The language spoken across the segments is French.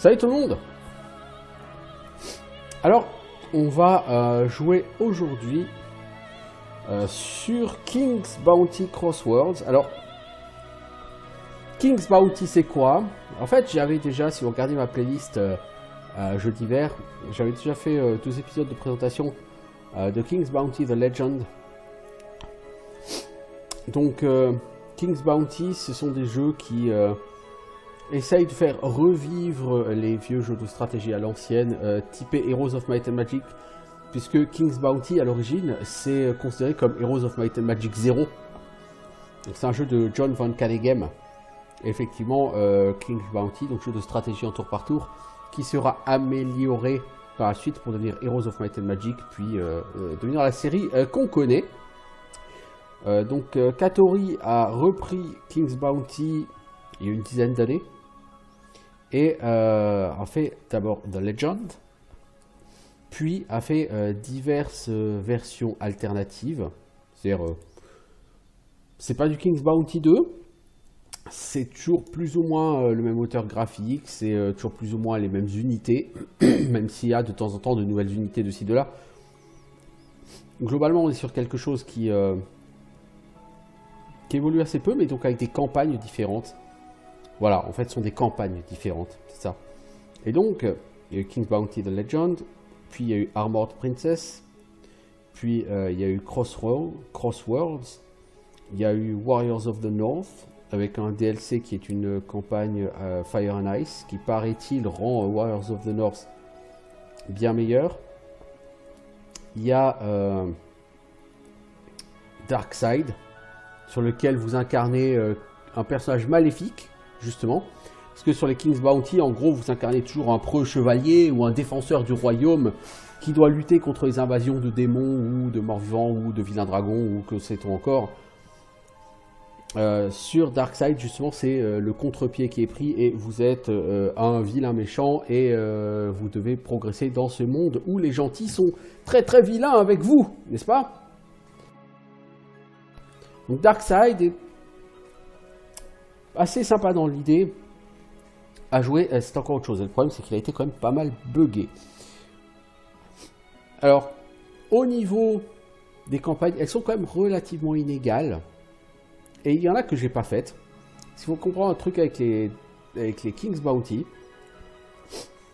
Salut tout le monde. Alors, on va jouer aujourd'hui sur King's Bounty Crosswords. Alors, King's Bounty c'est quoi? En fait, j'avais déjà, si vous regardez ma playlist jeux d'hiver, j'avais déjà fait 2 épisodes de présentation de King's Bounty The Legend. Donc, King's Bounty, ce sont des jeux qui essayent de faire revivre les vieux jeux de stratégie à l'ancienne, typés Heroes of Might and Magic, puisque King's Bounty, à l'origine, c'est considéré comme Heroes of Might and Magic 0. C'est un jeu de John Van Caneghem. Effectivement, King's Bounty, donc jeu de stratégie en tour par tour, qui sera amélioré par la suite pour devenir Heroes of Might and Magic, puis devenir la série qu'on connaît. Donc Katori a repris King's Bounty il y a une dizaine d'années et a fait d'abord The Legend, puis a fait diverses versions alternatives. C'est-à-dire, c'est pas du King's Bounty 2, c'est toujours plus ou moins le même moteur graphique, c'est toujours plus ou moins les mêmes unités, même s'il y a de temps en temps de nouvelles unités de ci de là. Globalement, on est sur quelque chose qui évolue assez peu, mais donc avec des campagnes différentes. Voilà, en fait, ce sont des campagnes différentes, c'est ça. Et donc, il y a eu King's Bounty The Legend, puis il y a eu Armored Princess, puis il y a eu Crosswords, il y a eu Warriors of the North, avec un DLC qui est une campagne Fire and Ice, qui paraît-il rend Warriors of the North bien meilleur. Il y a Darkside, sur lequel vous incarnez un personnage maléfique, justement. Parce que sur les King's Bounty, en gros, vous incarnez toujours un preux chevalier ou un défenseur du royaume qui doit lutter contre les invasions de démons ou de morts-vivants ou de vilains dragons ou que sait-on encore. Sur Darkside, justement, c'est le contre-pied qui est pris et vous êtes un vilain méchant et vous devez progresser dans ce monde où les gentils sont très très vilains avec vous, n'est-ce pas? Donc Darkside est assez sympa dans l'idée à jouer, c'est encore autre chose. Le problème, c'est qu'il a été quand même pas mal buggé. Alors, au niveau des campagnes, elles sont quand même relativement inégales. Et il y en a que j'ai pas faites. Si vous comprenez un truc avec les King's Bounty,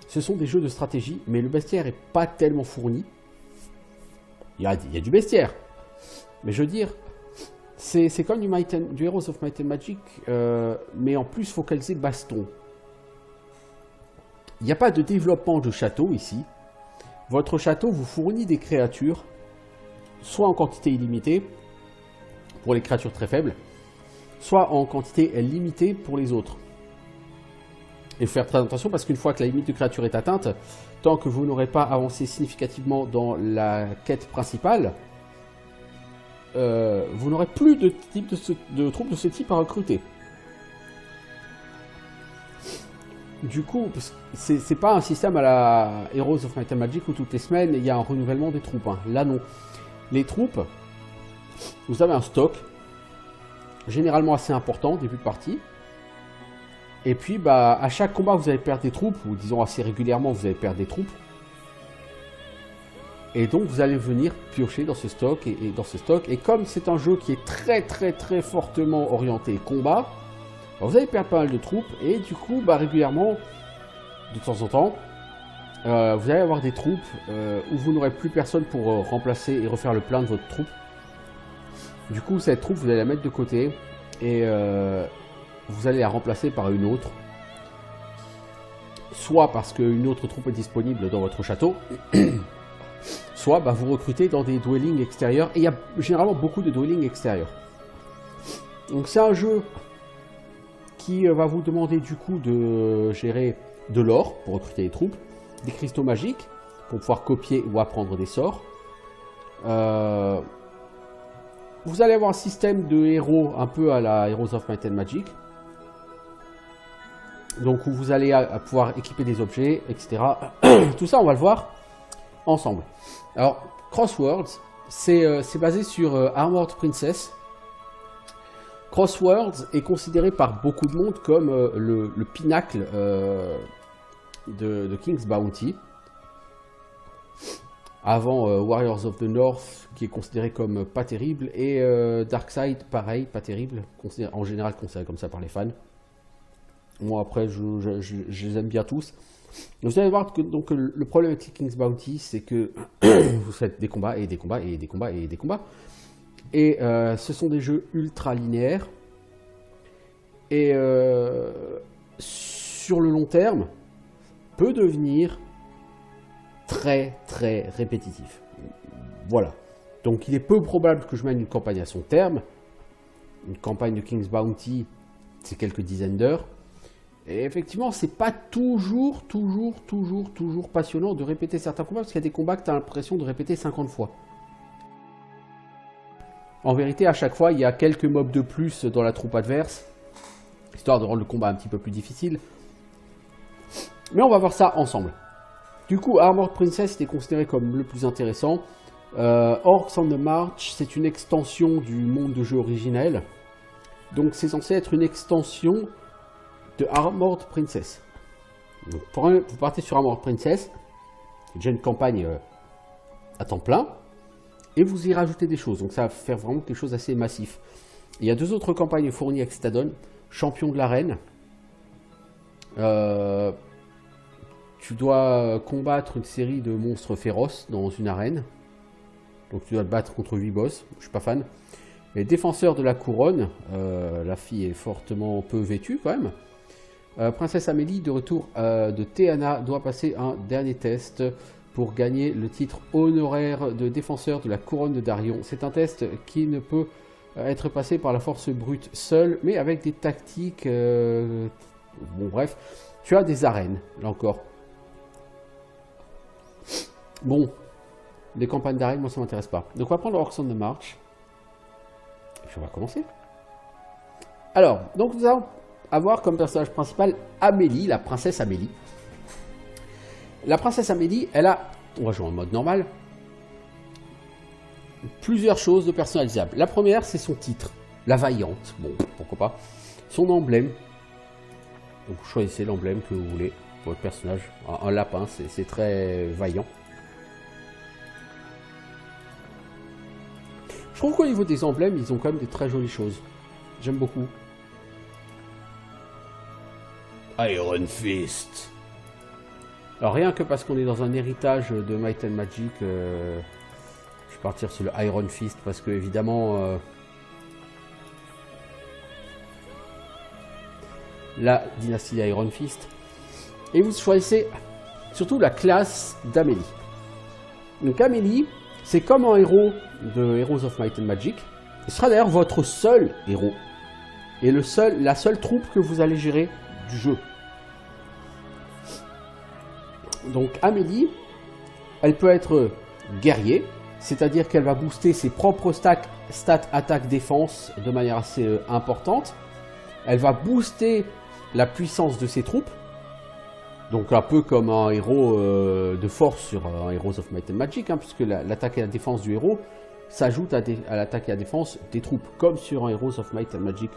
ce sont des jeux de stratégie, mais le bestiaire est pas tellement fourni. Il y a du bestiaire, mais je veux dire, c'est comme du Heroes of Might and Magic, mais en plus focalisé baston. Il n'y a pas de développement de château ici. Votre château vous fournit des créatures, soit en quantité illimitée, pour les créatures très faibles, soit en quantité limitée pour les autres. Et faire très attention parce qu'une fois que la limite de créature est atteinte, tant que vous n'aurez pas avancé significativement dans la quête principale, vous n'aurez plus de troupes de ce type à recruter. Du coup, c'est pas un système à la Heroes of Might and Magic où toutes les semaines il y a un renouvellement des troupes. Hein. Là non. Les troupes, vous avez un stock, généralement assez important, début de partie. Et puis, bah, à chaque combat, vous allez perdre des troupes, ou disons assez régulièrement, vous allez perdre des troupes. Et donc, vous allez venir piocher dans ce stock et dans ce stock. Et comme c'est un jeu qui est très très très fortement orienté combat, bah, vous allez perdre pas mal de troupes. Et du coup, bah, régulièrement, de temps en temps, vous allez avoir des troupes où vous n'aurez plus personne pour remplacer et refaire le plein de votre troupe. Du coup, cette troupe, vous allez la mettre de côté et vous allez la remplacer par une autre. Soit parce qu'une autre troupe est disponible dans votre château, soit bah, vous recrutez dans des dwellings extérieurs. Et il y a généralement beaucoup de dwellings extérieurs. Donc c'est un jeu qui va vous demander du coup de gérer de l'or pour recruter les troupes, des cristaux magiques pour pouvoir copier ou apprendre des sorts. Vous allez avoir un système de héros un peu à la Heroes of Might and Magic. Donc où vous allez pouvoir équiper des objets, etc. Tout ça, on va le voir ensemble. Alors, Crosswords, c'est basé sur Armored Princess. Crosswords est considéré par beaucoup de monde comme le pinacle de King's Bounty. Avant Warriors of the North, qui est considéré comme pas terrible, et Darkside, pareil, pas terrible, en général considéré comme ça par les fans. Moi après, je les aime bien tous. Vous allez voir que donc, le problème avec King's Bounty, c'est que vous faites des combats et des combats et des combats et des combats. Et ce sont des jeux ultra linéaires. Et sur le long terme, peut devenir très répétitif. Voilà. Donc il est peu probable que je mène une campagne à son terme. Une campagne de King's Bounty, c'est quelques dizaines d'heures. Et effectivement, c'est pas toujours passionnant de répéter certains combats, parce qu'il y a des combats que tu as l'impression de répéter 50 fois. En vérité, à chaque fois, il y a quelques mobs de plus dans la troupe adverse, histoire de rendre le combat un petit peu plus difficile. Mais on va voir ça ensemble. Du coup, Armored Princess était considéré comme le plus intéressant. Orcs on the March, c'est une extension du monde de jeu originel. Donc c'est censé être une extension de Armored Princess. Donc, vous partez sur Armored Princess, déjà une campagne à temps plein, et vous y rajoutez des choses. Donc ça va faire vraiment quelque chose d'assez massif. Il y a 2 autres campagnes fournies avec cet add-on. Champion de l'arène. Tu dois combattre une série de monstres féroces dans une arène. Donc tu dois te battre contre 8 boss. Je suis pas fan. Et défenseur de la couronne. La fille est fortement peu vêtue quand même. Princesse Amélie, de retour de Théana, doit passer un dernier test pour gagner le titre honoraire de défenseur de la couronne de Darion. C'est un test qui ne peut être passé par la force brute seule, mais avec des tactiques... Bon bref, tu as des arènes, là encore. Bon, les campagnes d'arène, moi ça m'intéresse pas. Donc on va prendre Orcs on the March. Et puis on va commencer. Alors, donc nous allons avoir comme personnage principal Amélie, la princesse Amélie. La princesse Amélie, elle a, on va jouer en mode normal, plusieurs choses de personnalisables. La première, c'est son titre, la vaillante. Bon, pourquoi pas. Son emblème. Donc vous choisissez l'emblème que vous voulez pour votre personnage. Un lapin, c'est très vaillant. Je trouve qu'au niveau des emblèmes, ils ont quand même des très jolies choses. J'aime beaucoup. Iron Fist. Alors rien que parce qu'on est dans un héritage de Might and Magic, je vais partir sur le Iron Fist parce que évidemment la dynastie d'Iron Fist. Et vous choisissez surtout la classe d'Amélie. Donc Amélie, c'est comme un héros de Heroes of Might and Magic. Ce sera d'ailleurs votre seul héros. Et la seule troupe que vous allez gérer du jeu. Donc Amélie, elle peut être guerrier, c'est-à-dire qu'elle va booster ses propres stats attaque défense de manière assez importante. Elle va booster la puissance de ses troupes, donc un peu comme un héros de force sur un Heroes of Might and Magic, hein, puisque l'attaque et la défense du héros s'ajoute à l'attaque et à la défense des troupes, comme sur un Heroes of Might and Magic,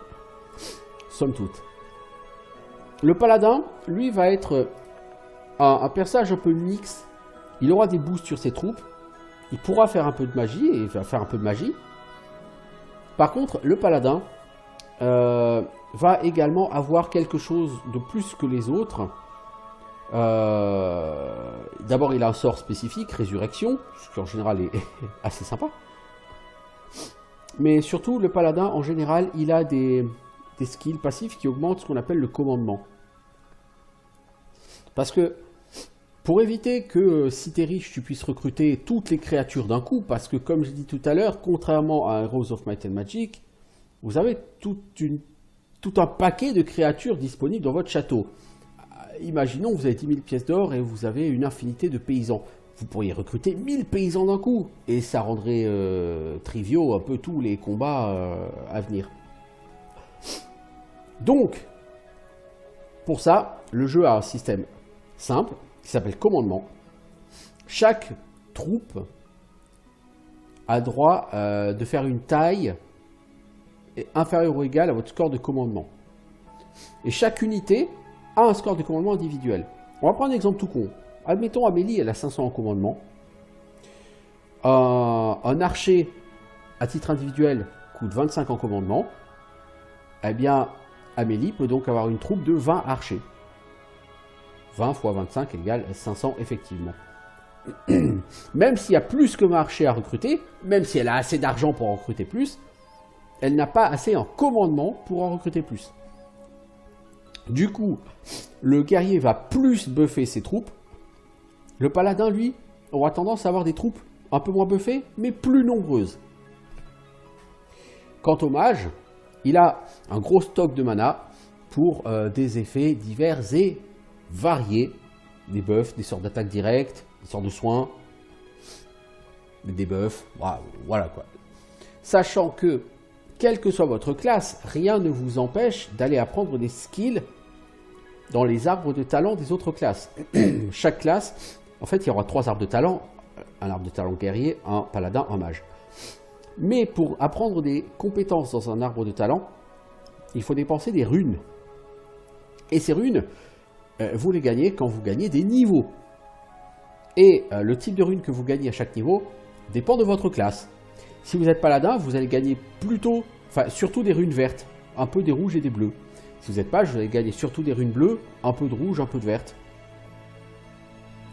somme toute. Le paladin, lui, va être un personnage un peu mixte. Il aura des boosts sur ses troupes. Il pourra faire un peu de magie et va faire un peu de magie. Par contre, le paladin va également avoir quelque chose de plus que les autres. D'abord, il a un sort spécifique, résurrection, ce qui en général est assez sympa. Mais surtout, le paladin, en général, il a des skills passifs qui augmentent ce qu'on appelle le commandement. Parce que, pour éviter que si tu es riche, tu puisses recruter toutes les créatures d'un coup, parce que comme j'ai dit tout à l'heure, contrairement à Heroes of Might and Magic, vous avez tout un paquet de créatures disponibles dans votre château. Imaginons, vous avez 10 000 pièces d'or et vous avez une infinité de paysans. Vous pourriez recruter 1000 paysans d'un coup, et ça rendrait triviaux un peu tous les combats à venir. Donc, pour ça, le jeu a un système simple qui s'appelle commandement. Chaque troupe a droit de faire une taille inférieure ou égale à votre score de commandement. Et chaque unité a un score de commandement individuel. On va prendre un exemple tout con. Admettons, Amélie, elle a 500 en commandement. Un archer, à titre individuel, coûte 25 en commandement. Eh bien, Amélie peut donc avoir une troupe de 20 archers. 20 fois 25 égale 500 effectivement. Même s'il y a plus que 20 archers à recruter, même si elle a assez d'argent pour en recruter plus, elle n'a pas assez en commandement pour en recruter plus. Du coup, le guerrier va plus buffer ses troupes. Le paladin, lui, aura tendance à avoir des troupes un peu moins buffées, mais plus nombreuses. Quant au mage, il a un gros stock de mana pour des effets divers et variés. Des buffs, des sorts d'attaque directe, des sorts de soins, des debuffs, voilà quoi. Sachant que, quelle que soit votre classe, rien ne vous empêche d'aller apprendre des skills dans les arbres de talent des autres classes. Chaque classe, en fait, il y aura 3 arbres de talent, un arbre de talent guerrier, un paladin, un mage. Mais pour apprendre des compétences dans un arbre de talent, il faut dépenser des runes. Et ces runes, vous les gagnez quand vous gagnez des niveaux. Et le type de runes que vous gagnez à chaque niveau dépend de votre classe. Si vous êtes paladin, vous allez gagner surtout des runes vertes, un peu des rouges et des bleus. Si vous êtes mage, vous allez gagner surtout des runes bleues, un peu de rouge, un peu de verte,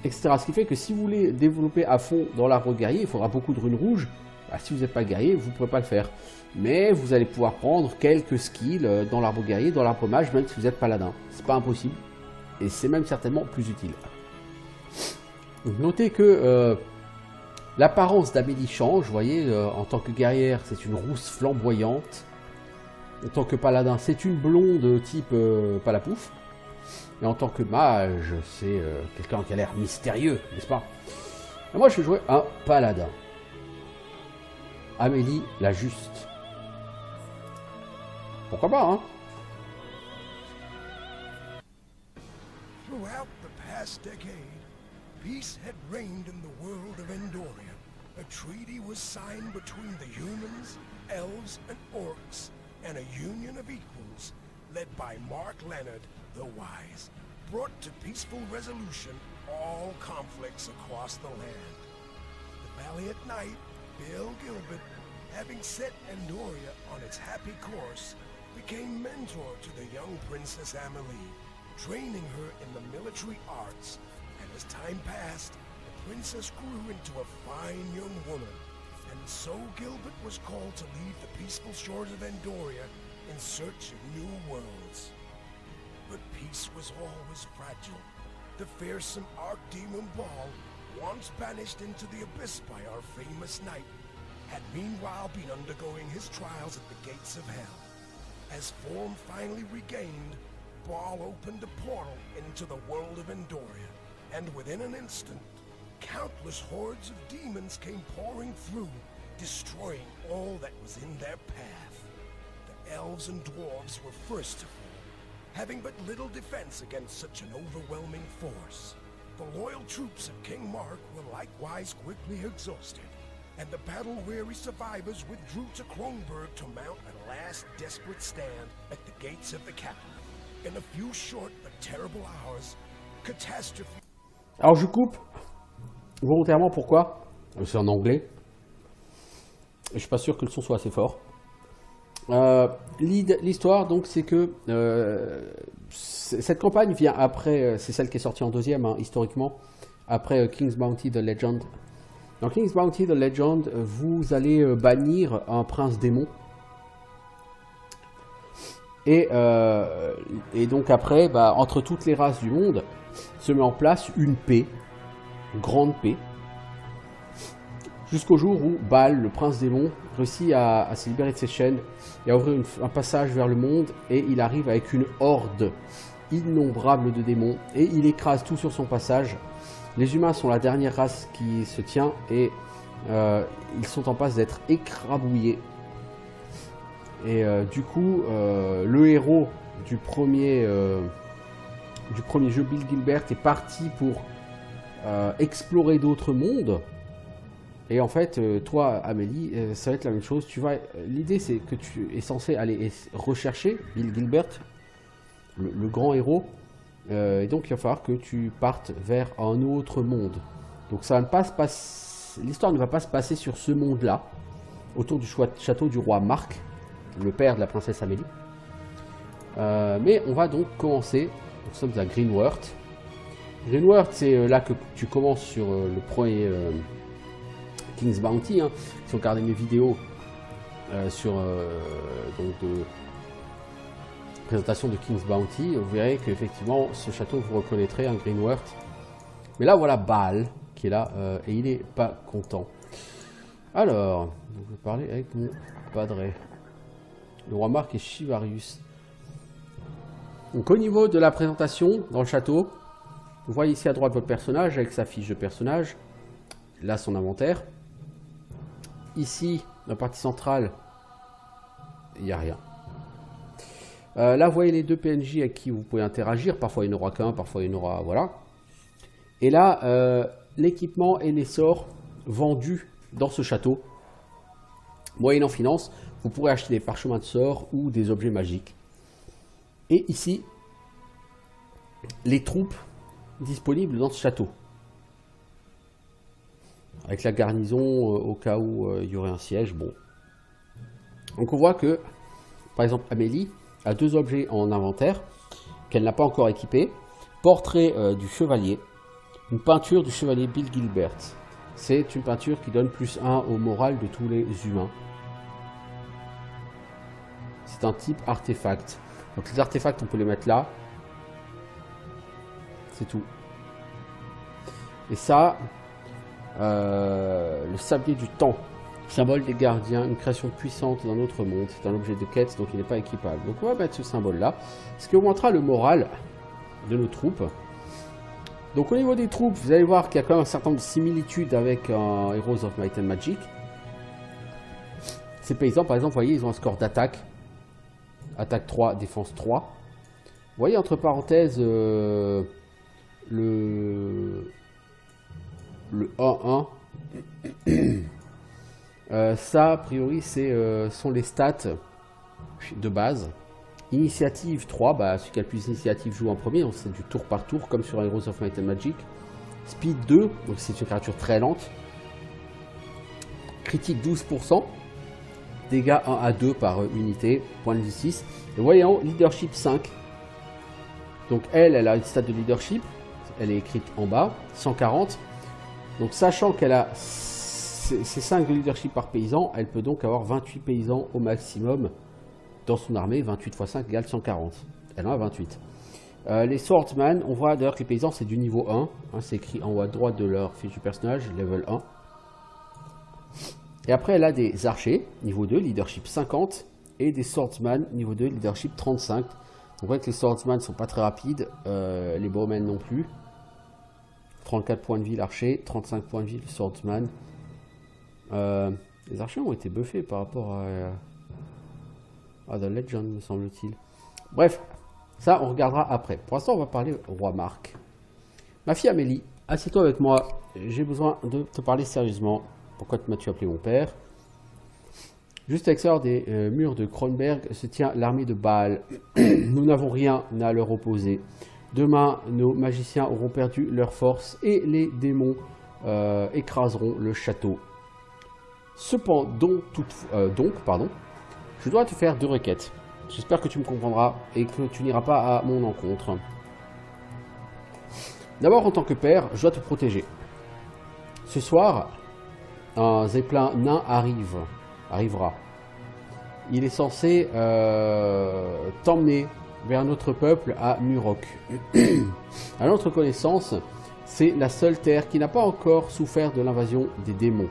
etc. Ce qui fait que si vous voulez développer à fond dans l'arbre guerrier, il faudra beaucoup de runes rouges. Si vous n'êtes pas guerrier, vous ne pourrez pas le faire. Mais vous allez pouvoir prendre quelques skills dans l'arbre guerrier, dans l'arbre mage, même si vous êtes paladin. C'est pas impossible. Et c'est même certainement plus utile. Donc notez que l'apparence d'Amélie change. Vous voyez, en tant que guerrière, c'est une rousse flamboyante. En tant que paladin, c'est une blonde type palapouf. Et en tant que mage, c'est quelqu'un qui a l'air mystérieux, n'est-ce pas? Et moi, je vais jouer un paladin. Amélie la Juste. Pourquoi pas, hein? Throughout the past decade, peace had reigned in the world of Endoria. A treaty was signed between the humans, elves, and orcs, and a union of equals, led by Mark Leonard the Wise, brought to peaceful resolution all conflicts across the land. The valiant knight, Bill Gilbert, having set Endoria on its happy course, became mentor to the young Princess Amelie, training her in the military arts, and as time passed, the princess grew into a fine young woman, and so Gilbert was called to leave the peaceful shores of Endoria in search of new worlds. But peace was always fragile. The fearsome Archdemon Ball, once banished into the abyss by our famous knight, had meanwhile been undergoing his trials at the gates of hell. As form finally regained, Ball opened a portal into the world of Endoria, and within an instant, countless hordes of demons came pouring through, destroying all that was in their path. The elves and dwarves were first to fall, having but little defense against such an overwhelming force. The loyal troops of King Mark were likewise quickly exhausted, and the battle-weary survivors withdrew to Kronberg to mount a last desperate stand at the gates of the capital. In a few short but terrible hours, catastrophe... Alors je coupe volontairement, pourquoi? C'est en anglais. Je suis pas sûr que le son soit assez fort. L'histoire, donc, c'est que cette campagne vient après, c'est celle qui est sortie en deuxième, hein, historiquement, après King's Bounty The Legend. Dans King's Bounty The Legend, vous allez bannir un prince démon. Et donc après, entre toutes les races du monde, se met en place une paix, une grande paix, jusqu'au jour où Baal, le prince démon, réussit à se libérer de ses chaînes et à ouvrir un passage vers le monde, et il arrive avec une horde innombrable de démons, et il écrase tout sur son passage. Les humains sont la dernière race qui se tient, et ils sont en passe d'être écrabouillés. Et du coup, le héros du premier jeu, Bill Gilbert, est parti pour explorer d'autres mondes. Et en fait, toi, Amélie, ça va être la même chose. L'idée, c'est que tu es censé aller rechercher Bill Gilbert, le grand héros, Et donc il va falloir que tu partes vers un autre monde. Donc ça va pas se passer, l'histoire ne va pas se passer sur ce monde-là, autour du château du roi Marc, le père de la princesse Amélie. Mais on va donc commencer, nous sommes à Greenworth. Greenworth, c'est là que tu commences sur le premier King's Bounty. Hein. Si vous regardez mes vidéos sur donc de présentation de King's Bounty, vous verrez qu'effectivement ce château vous reconnaîtrez un Greenworth. Mais là voilà Baal qui est là et il est pas content. Alors, je vais parler avec mon padré. Le roi Marc et Chivarius. Donc au niveau de la présentation dans le château, vous voyez ici à droite votre personnage avec sa fiche de personnage. Là son inventaire. Ici, dans la partie centrale, il n'y a rien. Là vous voyez les deux PNJ avec qui vous pouvez interagir. Parfois il n'y en aura qu'un, parfois il y en aura... Voilà. Et là, l'équipement et les sorts vendus dans ce château. Moyennant finance, vous pourrez acheter des parchemins de sorts ou des objets magiques. Et ici, les troupes disponibles dans ce château. Avec la garnison au cas où il y aurait un siège. Bon. Donc on voit que, par exemple, Amélie a deux objets en inventaire qu'elle n'a pas encore équipés. Portrait du chevalier. Une peinture du chevalier Bill Gilbert. C'est une peinture qui donne +1 au moral de tous les humains. C'est un type artefact. Donc les artefacts, on peut les mettre là. C'est tout. Et ça, le sablier du temps. Symbole des gardiens, une création puissante d'un autre monde. C'est un objet de quête, donc il n'est pas équipable. Donc on va mettre ce symbole-là. Ce qui augmentera le moral de nos troupes. Donc au niveau des troupes, vous allez voir qu'il y a quand même un certain nombre de similitudes avec Heroes of Might and Magic. Ces paysans, par exemple, vous voyez, ils ont un score d'attaque. Attaque 3, défense 3. Vous voyez, entre parenthèses, le 1-1. Ça, a priori, sont les stats de base. Initiative 3, bah, celui qui a le plus d'initiative joue en premier, donc c'est du tour par tour, comme sur Heroes of Might and Magic. Speed 2, donc c'est une créature très lente. Critique 12%. Dégâts 1 à 2 par unité, point de vie 6. Et voyons, leadership 5. Donc elle a une stat de leadership, elle est écrite en bas, 140. Donc sachant qu'elle a ces 5 de leadership par paysan, elle peut donc avoir 28 paysans au maximum dans son armée. 28 x 5 égale 140. Elle en a 28. Les swordsman, on voit d'ailleurs que les paysans c'est du niveau 1. Hein, c'est écrit en haut à droite de leur fiche du personnage, level 1. Et après, elle a des archers, niveau 2, leadership 50, et des swordsman, niveau 2, leadership 35. Donc, on voit que les swordsman ne sont pas très rapides, les bowmen non plus. 34 points de vie l'archer, 35 points de vie le swordsman. Les archers ont été buffés par rapport à The Legend, me semble-t-il. Bref, ça, on regardera après. Pour l'instant, on va parler au roi Marc. Ma fille Amélie, assieds-toi avec moi, j'ai besoin de te parler sérieusement. Pourquoi m'as-tu appelé mon père? Juste à l'extérieur des murs de Kronberg se tient l'armée de Baal. Nous n'avons rien à leur opposer. Demain, nos magiciens auront perdu leur force et les démons écraseront le château. Cependant, je dois te faire 2 requêtes. J'espère que tu me comprendras et que tu n'iras pas à mon encontre. D'abord, en tant que père, je dois te protéger. Ce soir, un zeppelin nain arrivera. Il est censé t'emmener vers notre peuple à Murok. À notre connaissance, c'est la seule terre qui n'a pas encore souffert de l'invasion des démons.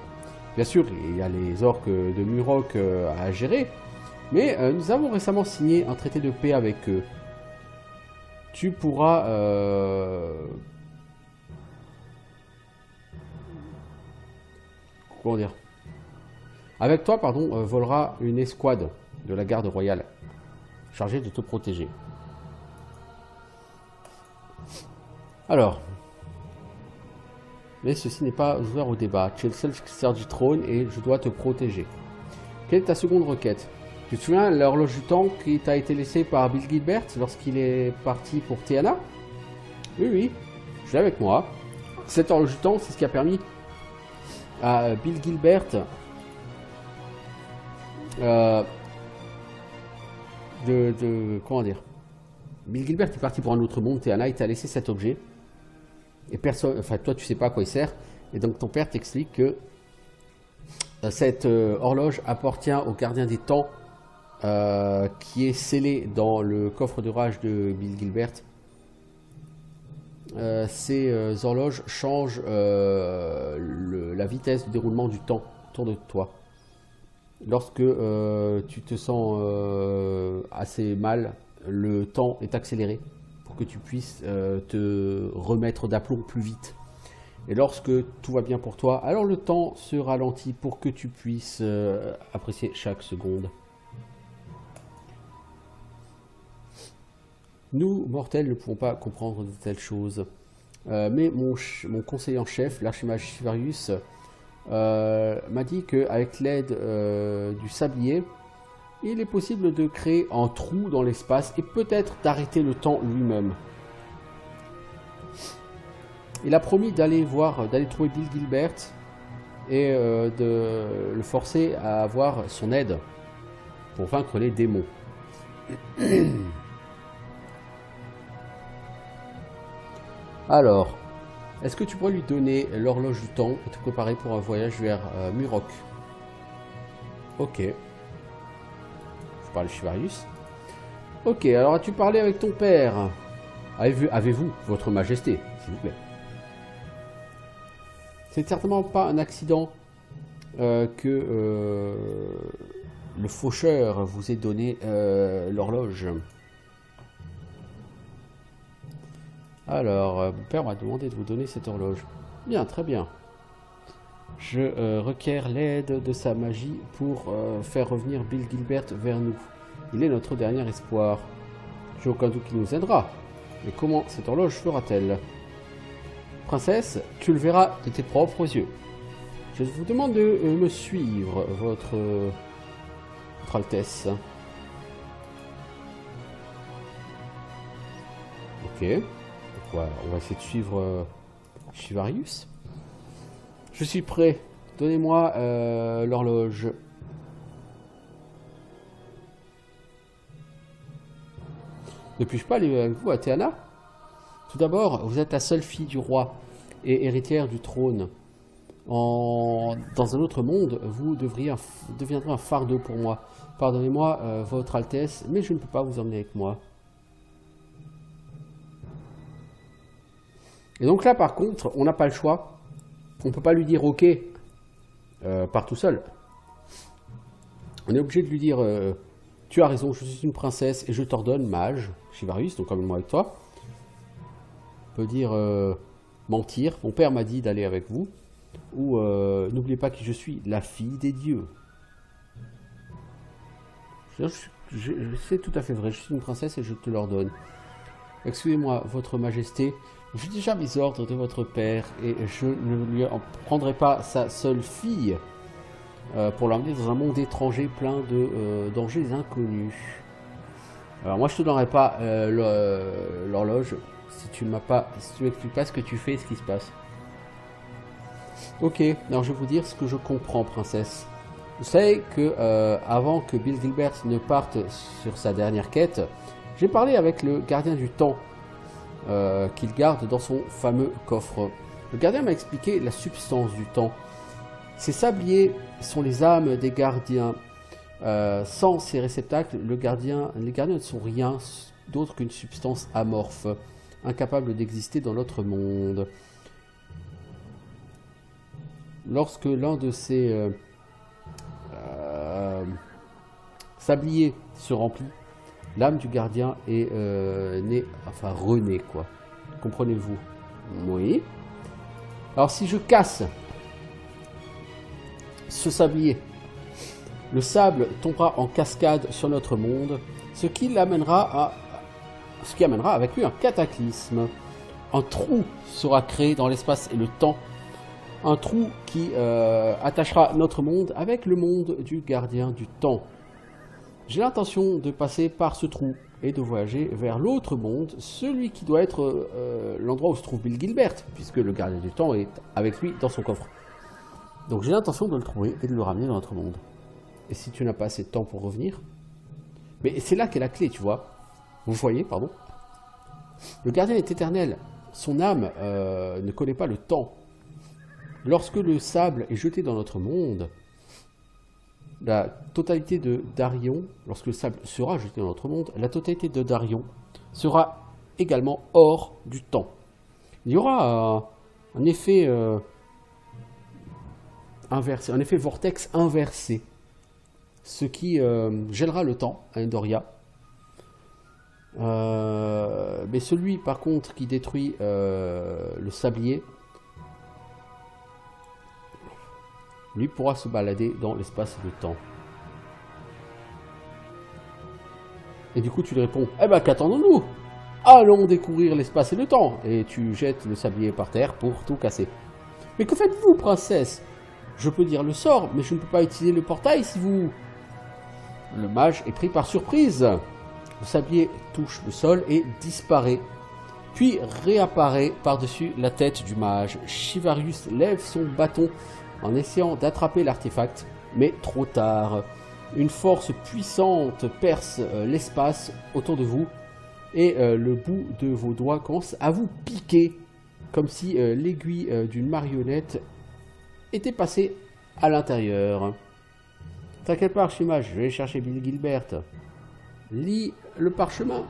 Bien sûr, il y a les orques de Murok à gérer, mais nous avons récemment signé un traité de paix avec eux. Tu pourras... comment dire? Avec toi, pardon, volera une escouade de la garde royale, chargée de te protéger. Alors, mais ceci n'est pas ouvert au débat. Tu es le seul successeur du trône et je dois te protéger. Quelle est ta seconde requête? Tu te souviens l'horloge du temps qui t'a été laissée par Bill Gilbert lorsqu'il est parti pour Tiana? Oui, oui, je l'ai avec moi. Cette horloge du temps, c'est ce qui a permis à Bill Gilbert comment dire, Bill Gilbert est parti pour un autre monde, Théana, il t'a laissé cet objet. Et personne, enfin toi tu sais pas à quoi il sert. Et donc ton père t'explique que cette horloge appartient au gardien des temps qui est scellé dans le coffre de rage de Bill Gilbert. Ces horloges changent la vitesse de déroulement du temps autour de toi. Lorsque tu te sens assez mal, le temps est accéléré pour que tu puisses te remettre d'aplomb plus vite. Et lorsque tout va bien pour toi, alors le temps se ralentit pour que tu puisses apprécier chaque seconde. Nous, mortels, ne pouvons pas comprendre de telles choses. Mais mon conseiller en chef, l'archimage Chivarius, m'a dit qu'avec l'aide du sablier, il est possible de créer un trou dans l'espace et peut-être d'arrêter le temps lui-même. Il a promis d'aller trouver Bill Gilbert et de le forcer à avoir son aide pour vaincre les démons. Alors, est-ce que tu pourrais lui donner l'horloge du temps et te préparer pour un voyage vers Murok? Ok. Je parle de Chivarius. Ok, alors as-tu parlé avec ton père? Avez-vous, votre majesté, s'il vous plaît? C'est certainement pas un accident que le faucheur vous ait donné l'horloge. Alors, mon père m'a demandé de vous donner cette horloge. Bien, très bien. Je requiers l'aide de sa magie pour faire revenir Bill Gilbert vers nous. Il est notre dernier espoir. J'ai aucun doute qu'il nous aidera. Mais comment cette horloge fera-t-elle? Princesse, tu le verras de tes propres yeux. Je vous demande de me suivre, votre Altesse. Ok. Voilà, on va essayer de suivre Chivarius. Je suis prêt. Donnez-moi l'horloge. Ne puis-je pas aller avec vous à Théana? Tout d'abord, vous êtes la seule fille du roi et héritière du trône. Dans un autre monde, vous deviendrez un fardeau pour moi. Pardonnez-moi, votre Altesse, mais je ne peux pas vous emmener avec moi. Et donc là, par contre, on n'a pas le choix. On ne peut pas lui dire « Ok, pars tout seul ». On est obligé de lui dire « Tu as raison, je suis une princesse et je t'ordonne, mage, Chivarius, donc emmène-moi avec toi. » On peut dire mentir. Mon père m'a dit d'aller avec vous. Ou n'oubliez pas que je suis la fille des dieux. C'est tout à fait vrai, je suis une princesse et je te l'ordonne. Excusez-moi, votre majesté. J'ai déjà mes ordres de votre père et je ne lui en prendrai pas sa seule fille pour l'emmener dans un monde étranger plein de dangers inconnus. Alors moi je te donnerai pas l'horloge si tu m'expliques pas ce que tu fais et ce qui se passe. Ok, alors je vais vous dire ce que je comprends, princesse. Vous savez que avant que Bill Gilbert ne parte sur sa dernière quête, j'ai parlé avec le gardien du temps. Qu'il garde dans son fameux coffre. Le gardien m'a expliqué la substance du temps. Ces sabliers sont les âmes des gardiens. Sans ces réceptacles, les gardiens ne sont rien d'autre qu'une substance amorphe, incapable d'exister dans notre monde. Lorsque l'un de ces sabliers se remplit, l'âme du gardien est renaît, quoi. Comprenez-vous? Oui. Alors si je casse ce sablier, le sable tombera en cascade sur notre monde, ce qui amènera avec lui un cataclysme. Un trou sera créé dans l'espace et le temps. Un trou qui attachera notre monde avec le monde du gardien du temps. J'ai l'intention de passer par ce trou et de voyager vers l'autre monde, celui qui doit être l'endroit où se trouve Bill Gilbert, puisque le gardien du temps est avec lui dans son coffre. Donc j'ai l'intention de le trouver et de le ramener dans notre monde. Et si tu n'as pas assez de temps pour revenir... Mais c'est là qu'est la clé, tu vois. Vous voyez, pardon. Le gardien est éternel. Son âme ne connaît pas le temps. Lorsque le sable est jeté dans notre monde, la totalité de Darion, lorsque le sable sera jeté dans notre monde, la totalité de Darion sera également hors du temps. Il y aura un effet inversé, un effet vortex inversé, ce qui gèlera le temps à Endoria. Mais celui par contre qui détruit le sablier, lui pourra se balader dans l'espace et le temps. Et du coup tu lui réponds, eh ben qu'attendons-nous? Allons découvrir l'espace et le temps. Et tu jettes le sablier par terre pour tout casser. Mais que faites-vous, princesse? Je peux dire le sort, mais je ne peux pas utiliser le portail si vous... Le mage est pris par surprise. Le sablier touche le sol et disparaît. Puis réapparaît par-dessus la tête du mage. Chivarius lève son bâton en essayant d'attraper l'artefact, mais trop tard. Une force puissante perce l'espace autour de vous et le bout de vos doigts commence à vous piquer, comme si l'aiguille d'une marionnette était passée à l'intérieur. T'inquiète pas, Archimage, je vais chercher Bill Gilbert. Lis le parchemin.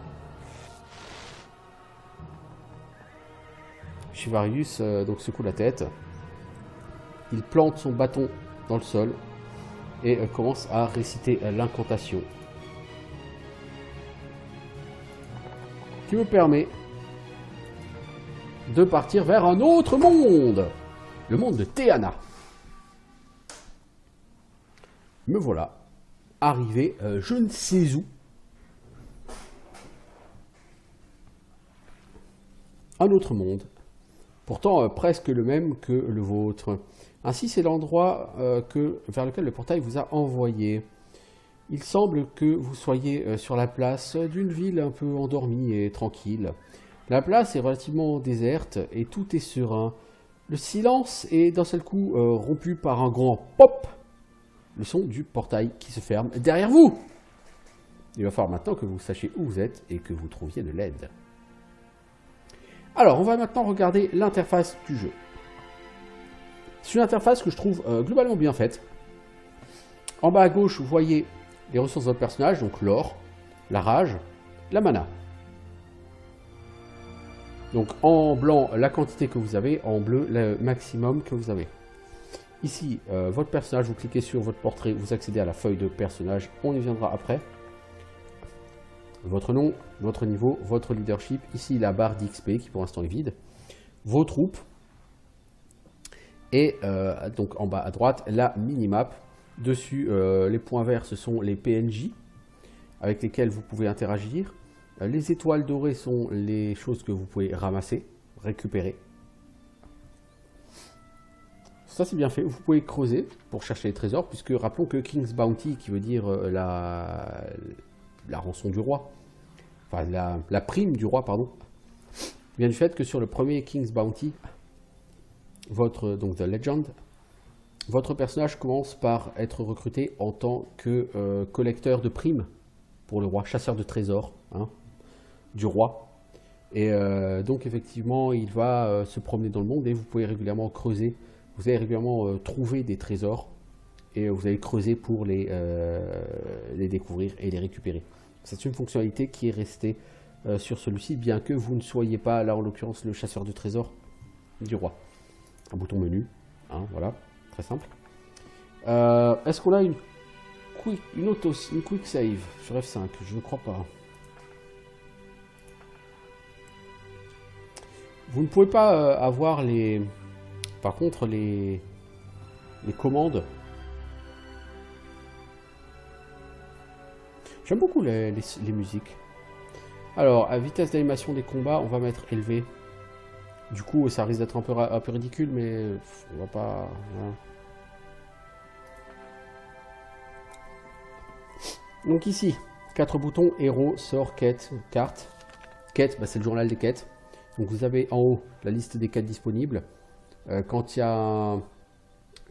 Chivarius donc secoue la tête. Il plante son bâton dans le sol et commence à réciter l'incantation qui me permet de partir vers un autre monde, le monde de Théana. Me voilà arrivé je ne sais où. Un autre monde, pourtant presque le même que le vôtre. Ainsi, c'est l'endroit vers lequel le portail vous a envoyé. Il semble que vous soyez sur la place d'une ville un peu endormie et tranquille. La place est relativement déserte et tout est serein. Le silence est d'un seul coup rompu par un grand pop, le son du portail qui se ferme derrière vous. Il va falloir maintenant que vous sachiez où vous êtes et que vous trouviez de l'aide. Alors, on va maintenant regarder l'interface du jeu. C'est une interface que je trouve globalement bien faite. En bas à gauche, vous voyez les ressources de votre personnage, donc l'or, la rage, la mana. Donc en blanc, la quantité que vous avez, en bleu, le maximum que vous avez. Ici, votre personnage, vous cliquez sur votre portrait, vous accédez à la feuille de personnage, on y viendra après. Votre nom, votre niveau, votre leadership, ici la barre d'XP qui pour l'instant est vide, vos troupes, et donc en bas à droite, la minimap. Dessus, les points verts, ce sont les PNJ avec lesquels vous pouvez interagir. Les étoiles dorées sont les choses que vous pouvez ramasser, récupérer. Ça c'est bien fait, vous pouvez creuser pour chercher les trésors, puisque rappelons que King's Bounty, qui veut dire la rançon du roi, enfin la prime du roi, pardon, vient du fait que sur le premier King's Bounty, donc The Legend, votre personnage commence par être recruté en tant que collecteur de primes pour le roi, chasseur de trésors du roi. Et donc effectivement, il va se promener dans le monde et vous pouvez régulièrement creuser, vous allez régulièrement trouver des trésors et vous allez creuser pour les découvrir et les récupérer. C'est une fonctionnalité qui est restée sur celui-ci, bien que vous ne soyez pas, là en l'occurrence, le chasseur de trésors du roi. Un bouton menu, voilà, très simple. Est-ce qu'on a une quick save sur F5? Je ne crois pas. Vous ne pouvez pas avoir par contre les commandes. J'aime beaucoup les musiques. Alors, à vitesse d'animation des combats, on va mettre élevé. Du coup, ça risque d'être un peu ridicule, mais on va pas... Voilà. Donc ici, 4 boutons, héros, sort, quête, carte. Quête, bah, c'est le journal des quêtes. Donc vous avez en haut la liste des quêtes disponibles. Quand il y a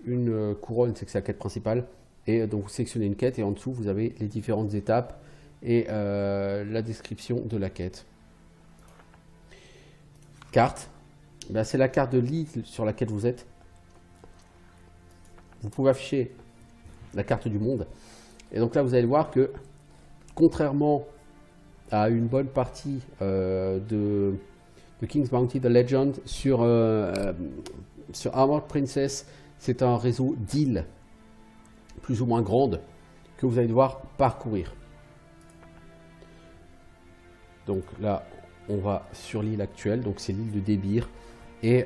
une couronne, c'est que c'est la quête principale. Et donc vous sélectionnez une quête et en dessous vous avez les différentes étapes et la description de la quête. Carte, ben, c'est la carte de l'île sur laquelle vous êtes. Vous pouvez afficher la carte du monde. Et donc là vous allez voir que contrairement à une bonne partie de King's Bounty, The Legend, sur Armored Princess, c'est un réseau d'îles plus ou moins grandes que vous allez devoir parcourir. Donc là, on va sur l'île actuelle, donc c'est l'île de Débir, et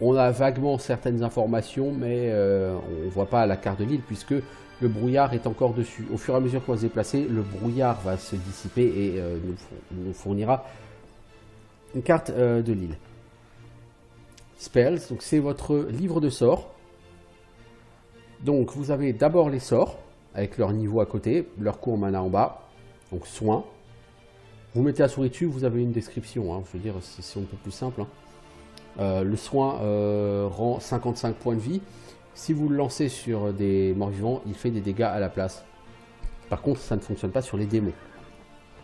on a vaguement certaines informations, mais on ne voit pas la carte de l'île puisque le brouillard est encore dessus. Au fur et à mesure qu'on va se déplacer, le brouillard va se dissiper et nous fournira une carte de l'île. Spells, donc c'est votre livre de sorts. Donc vous avez d'abord les sorts avec leur niveau à côté, leur coût en mana en bas. Donc soin. Vous mettez la souris dessus, vous avez une description. Hein, je veux dire, c'est un peu plus simple. Hein. Le soin rend 55 points de vie. Si vous le lancez sur des morts-vivants, il fait des dégâts à la place. Par contre, ça ne fonctionne pas sur les démons.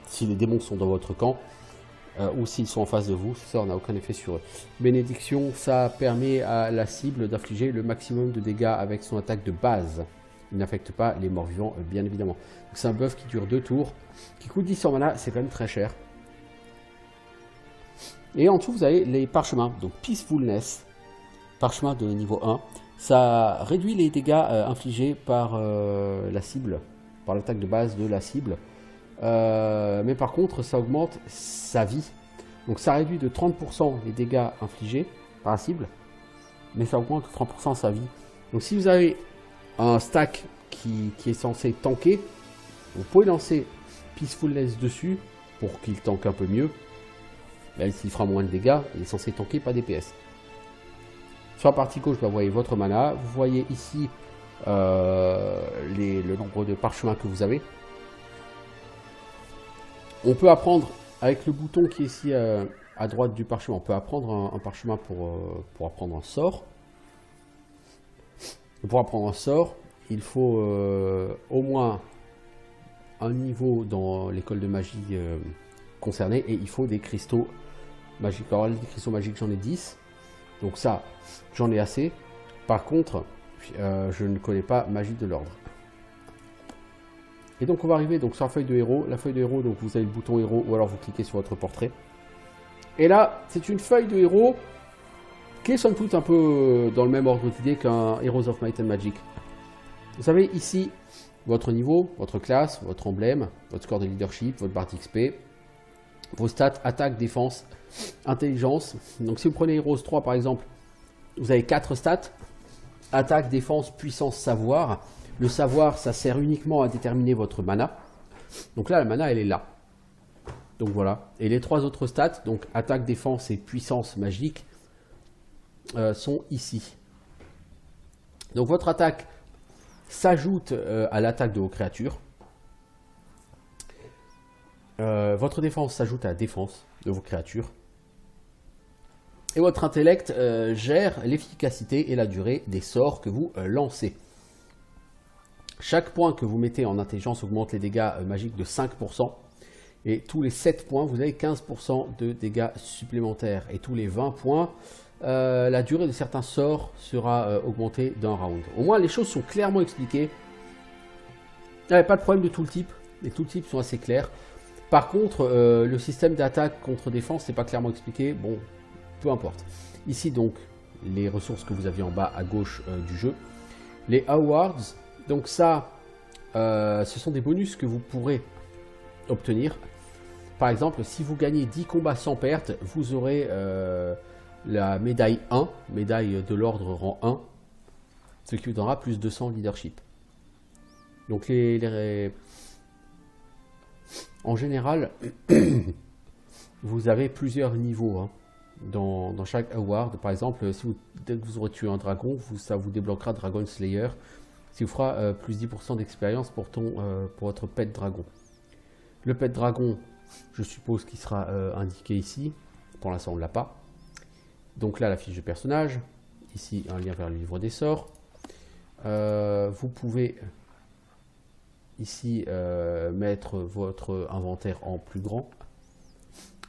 Si les démons sont dans votre camp, ou s'ils sont en face de vous, ça n'a aucun effet sur eux. Bénédiction, ça permet à la cible d'infliger le maximum de dégâts avec son attaque de base. Il n'affecte pas les morts-vivants, bien évidemment. C'est un buff qui dure 2 tours, qui coûte 10 en mana, c'est quand même très cher. Et en dessous, vous avez les parchemins, donc Peacefulness, parchemin de niveau 1. Ça réduit les dégâts infligés par la cible, par l'attaque de base de la cible. Mais par contre, ça augmente sa vie. Donc ça réduit de 30% les dégâts infligés par la cible, mais ça augmente de 30% sa vie. Donc si vous avez un stack qui est censé tanker, vous pouvez lancer Peacefulness dessus pour qu'il tank un peu mieux. Même s'il fera moins de dégâts, il est censé tanker, pas DPS. Sur la partie gauche, vous voyez votre mana. Vous voyez ici le nombre de parchemins que vous avez. On peut apprendre, avec le bouton qui est ici à droite du parchemin, on peut apprendre un parchemin pour apprendre un sort. Et pour apprendre un sort, il faut au moins un niveau dans l'école de magie concernée et il faut des cristaux magiques. Alors les cristaux magiques, j'en ai 10. Donc ça, j'en ai assez. Par contre, je ne connais pas magie de l'ordre. Et donc on va arriver donc sur la feuille de héros. La feuille de héros, donc vous avez le bouton héros ou alors vous cliquez sur votre portrait. Et là, c'est une feuille de héros qui est somme toute un peu dans le même ordre d'idée qu'un Heroes of Might and Magic. Vous savez ici votre niveau, votre classe, votre emblème, votre score de leadership, votre barre d'XP, vos stats, attaque, défense, intelligence. Donc si vous prenez Heroes 3 par exemple, vous avez 4 stats, attaque, défense, puissance, savoir. Le savoir, ça sert uniquement à déterminer votre mana. Donc là, la mana, elle est là. Donc voilà. Et les 3 autres stats, donc attaque, défense et puissance magique, sont ici. Donc votre attaque s'ajoute à l'attaque de vos créatures. Votre défense s'ajoute à la défense de vos créatures. Et votre intellect gère l'efficacité et la durée des sorts que vous lancez. Chaque point que vous mettez en intelligence augmente les dégâts magiques de 5%. Et tous les 7 points, vous avez 15% de dégâts supplémentaires. Et tous les 20 points, la durée de certains sorts sera augmentée d'un round. Au moins, les choses sont clairement expliquées. Il n'y a pas de problème de tooltip. Les tooltips sont assez clairs. Par contre, le système d'attaque contre défense n'est pas clairement expliqué. Bon, peu importe. Ici, donc, les ressources que vous aviez en bas à gauche du jeu. Les awards. Donc ça, ce sont des bonus que vous pourrez obtenir. Par exemple, si vous gagnez 10 combats sans perte, vous aurez la médaille 1, médaille de l'ordre rang 1, ce qui vous donnera plus 200 leadership. Donc en général, vous avez plusieurs niveaux hein, dans chaque award. Par exemple, dès que vous aurez tué un dragon, ça vous débloquera Dragon Slayer. ce qui vous fera plus 10% d'expérience pour votre pet dragon. Le pet dragon, je suppose qu'il sera indiqué ici. Pour l'instant, on ne l'a pas. Donc là, la fiche de personnage. Ici, un lien vers le livre des sorts. Vous pouvez ici mettre votre inventaire en plus grand.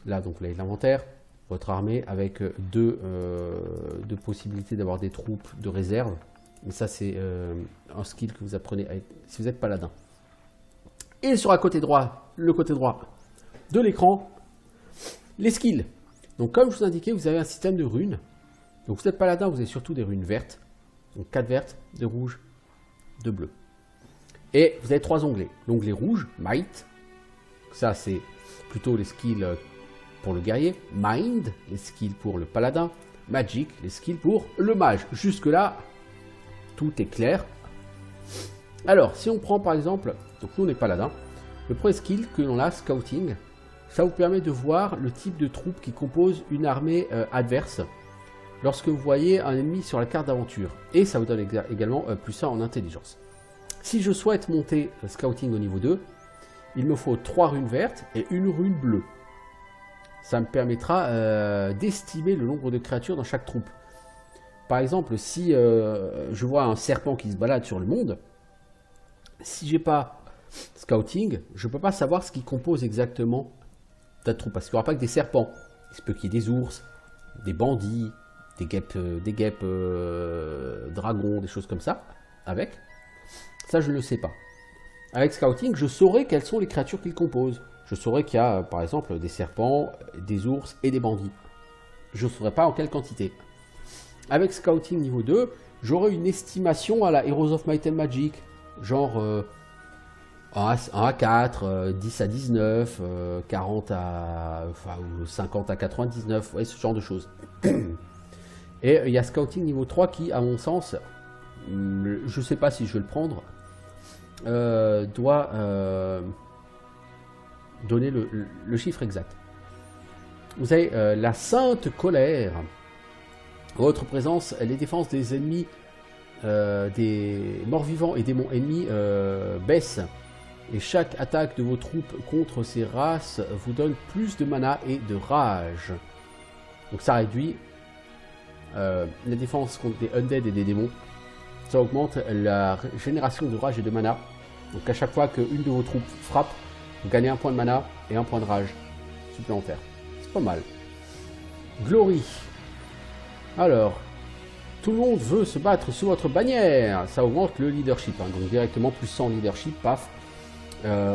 Là, donc, vous avez l'inventaire, votre armée, avec deux possibilités d'avoir des troupes de réserve. Mais ça, c'est un skill que vous apprenez si vous êtes paladin. Et sur le côté droit de l'écran, les skills. Donc, comme je vous indiquais, vous avez un système de runes. Donc, vous êtes paladin, vous avez surtout des runes vertes. Donc, 4 vertes, 2 rouges, 2 bleus. Et vous avez 3 onglets. L'onglet rouge, Might. Ça, c'est plutôt les skills pour le guerrier. Mind, les skills pour le paladin. Magic, les skills pour le mage. Jusque-là, tout est clair. Alors, si on prend par exemple, donc nous on est paladin, le premier skill que l'on a, Scouting, ça vous permet de voir le type de troupes qui composent une armée adverse lorsque vous voyez un ennemi sur la carte d'aventure. Et ça vous donne également plus 1 en intelligence. Si je souhaite monter Scouting au niveau 2, il me faut 3 runes vertes et une rune bleue. Ça me permettra d'estimer le nombre de créatures dans chaque troupe. Par exemple, si je vois un serpent qui se balade sur le monde, si j'ai pas Scouting, je ne peux pas savoir ce qui compose exactement ta troupe. Parce qu'il n'y aura pas que des serpents. Il se peut qu'il y ait des ours, des bandits, des guêpes dragons, des choses comme ça. Avec. Ça, je ne le sais pas. Avec Scouting, je saurai quelles sont les créatures qu'il compose. Je saurai qu'il y a, par exemple, des serpents, des ours et des bandits. Je ne saurais pas en quelle quantité. Avec Scouting niveau 2, j'aurai une estimation à la Heroes of Might and Magic. Genre 1 à 4, 10 à 19, 40 à... Enfin, 50 à 99, vous voyez, ce genre de choses. Et il y a Scouting niveau 3 qui, à mon sens, je ne sais pas si je vais le prendre, doit donner le chiffre exact. Vous avez la Sainte Colère. Votre présence, les défenses des ennemis, des morts-vivants et démons ennemis baissent. Et chaque attaque de vos troupes contre ces races vous donne plus de mana et de rage. Donc ça réduit la défense contre des undead et des démons. Ça augmente la génération de rage et de mana. Donc à chaque fois qu'une de vos troupes frappe, vous gagnez 1 point de mana et 1 point de rage supplémentaire. C'est pas mal. Glory. Alors, tout le monde veut se battre sous votre bannière. Ça augmente le leadership. Hein, donc directement plus 100 leadership, paf.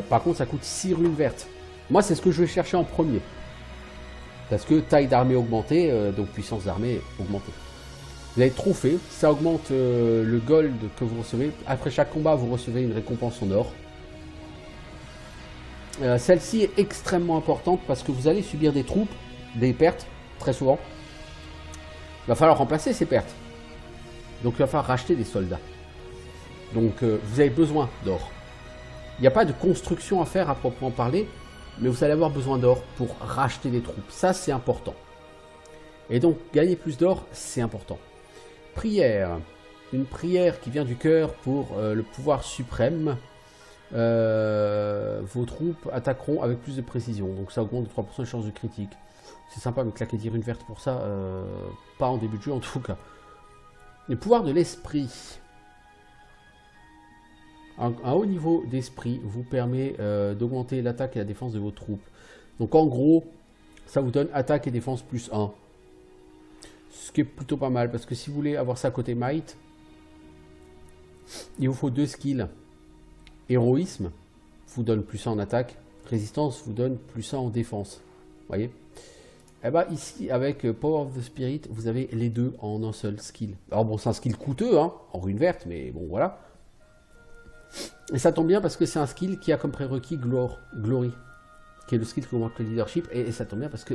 Par contre, ça coûte 6 runes vertes. Moi, c'est ce que je vais chercher en premier. Parce que taille d'armée augmentée, donc puissance d'armée augmentée. Vous avez trophée, ça augmente le gold que vous recevez. Après chaque combat, vous recevez une récompense en or. Celle-ci est extrêmement importante parce que vous allez subir des troupes, des pertes, très souvent. Il va falloir remplacer ces pertes. Donc il va falloir racheter des soldats. Donc vous avez besoin d'or. Il n'y a pas de construction à faire à proprement parler, mais vous allez avoir besoin d'or pour racheter des troupes. Ça, c'est important. Et donc, gagner plus d'or, c'est important. Prière. Une prière qui vient du cœur pour le pouvoir suprême. Vos troupes attaqueront avec plus de précision. Donc ça augmente de 3% les chances de critique. C'est sympa, mais claquer des runes vertes pour ça, pas en début de jeu en tout cas. Les pouvoirs de l'esprit. Un haut niveau d'esprit vous permet d'augmenter l'attaque et la défense de vos troupes. Donc en gros, ça vous donne attaque et défense plus 1. Ce qui est plutôt pas mal, parce que si vous voulez avoir ça côté Might, il vous faut 2 skills. Héroïsme vous donne plus 1 en attaque, résistance vous donne plus 1 en défense. Vous voyez? Et bah ici, avec Power of the Spirit, vous avez les deux en un seul skill. Alors bon, c'est un skill coûteux, hein, en rune verte, mais bon, voilà. Et ça tombe bien parce que c'est un skill qui a comme prérequis Glory, qui est le skill qui augmente le leadership, et ça tombe bien parce que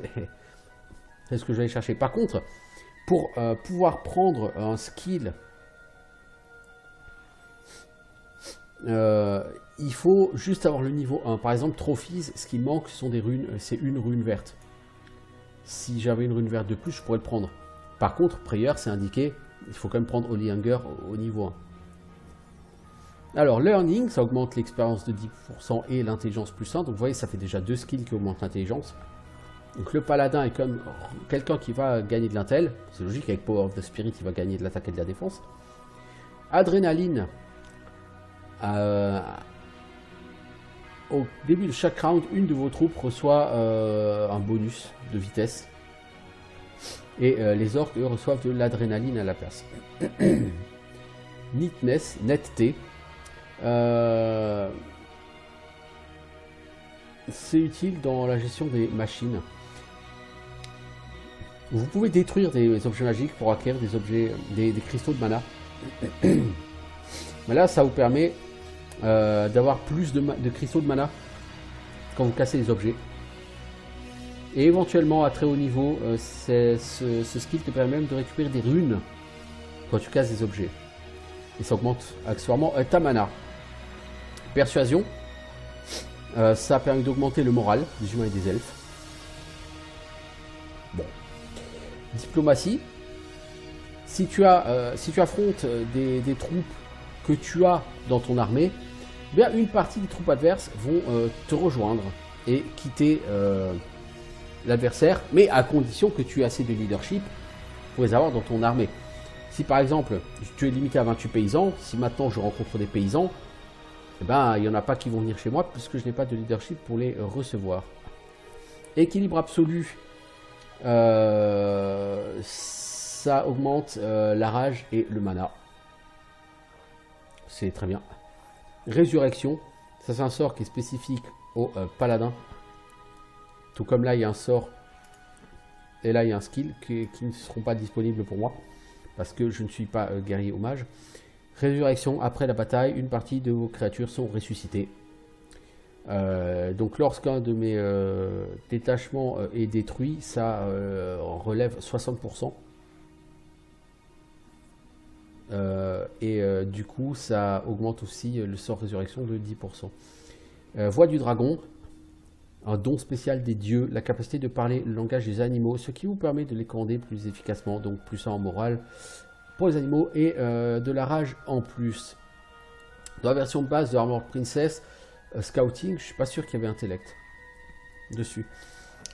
c'est ce que j'allais chercher. Par contre, pour pouvoir prendre un skill, il faut juste avoir le niveau 1. Par exemple, Trophies, ce qui manque, ce sont des runes, c'est une rune verte. Si j'avais une rune verte de plus, je pourrais le prendre. Par contre, Prayer, c'est indiqué, il faut quand même prendre Holy Hunger au niveau 1. Alors, learning, ça augmente l'expérience de 10% et l'intelligence plus 1. Donc, vous voyez, ça fait déjà 2 skills qui augmentent l'intelligence. Donc, le paladin est comme quelqu'un qui va gagner de l'intel. C'est logique, avec Power of the Spirit, il va gagner de l'attaque et de la défense. Adrénaline. Au début de chaque round, une de vos troupes reçoit un bonus de vitesse. Et les orques, eux, reçoivent de l'adrénaline à la place. Neatness, netteté. C'est utile dans la gestion des machines. Vous pouvez détruire des objets magiques pour acquérir des objets, des cristaux de mana. Mais là, ça vous permet d'avoir plus de cristaux de mana quand vous cassez les objets. Et éventuellement, à très haut niveau, ce skill te permet même de récupérer des runes quand tu casses des objets. Et ça augmente accessoirement ta mana. Persuasion, ça permet d'augmenter le moral des humains et des elfes. Bon. Diplomatie, si tu affrontes des troupes que tu as dans ton armée, bien une partie des troupes adverses vont te rejoindre et quitter l'adversaire, mais à condition que tu aies assez de leadership pour les avoir dans ton armée. Si par exemple tu es limité à 28 paysans, si maintenant je rencontre des paysans, eh ben, il n'y en a pas qui vont venir chez moi puisque je n'ai pas de leadership pour les recevoir. Équilibre absolu, ça augmente la rage et le mana. C'est très bien. Résurrection, ça c'est un sort qui est spécifique au paladin. Tout comme là il y a un sort et là il y a un skill qui ne seront pas disponibles pour moi parce que je ne suis pas guerrier ou mage. Résurrection, après la bataille, une partie de vos créatures sont ressuscitées. Donc lorsqu'un de mes détachements est détruit, ça relève 60%. Du coup ça augmente aussi le sort résurrection de 10%. Voix du dragon, un don spécial des dieux, la capacité de parler le langage des animaux, ce qui vous permet de les commander plus efficacement, donc plus en morale pour les animaux et de la rage en plus. Dans la version de base de Armor Princess, Scouting, je suis pas sûr qu'il y avait intellect dessus.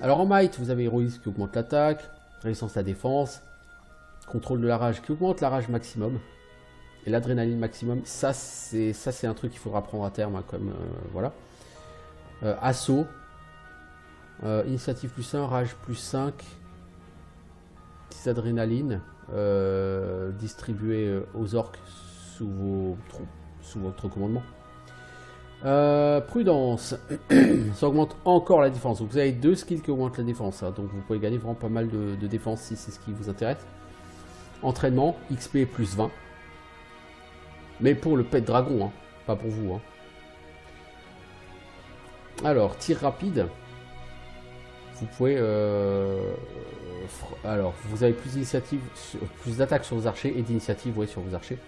Alors en might, vous avez héroïsme qui augmente l'attaque, résistance à la défense, contrôle de la rage qui augmente la rage maximum et l'adrénaline maximum. Ça c'est un truc qu'il faudra prendre à terme, hein, comme voilà. Assaut, initiative plus 1, rage plus 5, 10 adrénaline, distribué aux orques sous votre commandement. Prudence, ça augmente encore la défense. Donc vous avez 2 skills qui augmentent la défense, hein, donc vous pouvez gagner vraiment pas mal de défense si c'est ce qui vous intéresse. Entraînement, XP plus 20. Mais pour le pet dragon, hein, pas pour vous. Hein. Alors, tir rapide. Vous pouvez... alors, vous avez plus d'initiative, plus d'attaques sur vos archers et d'initiative sur vos archers.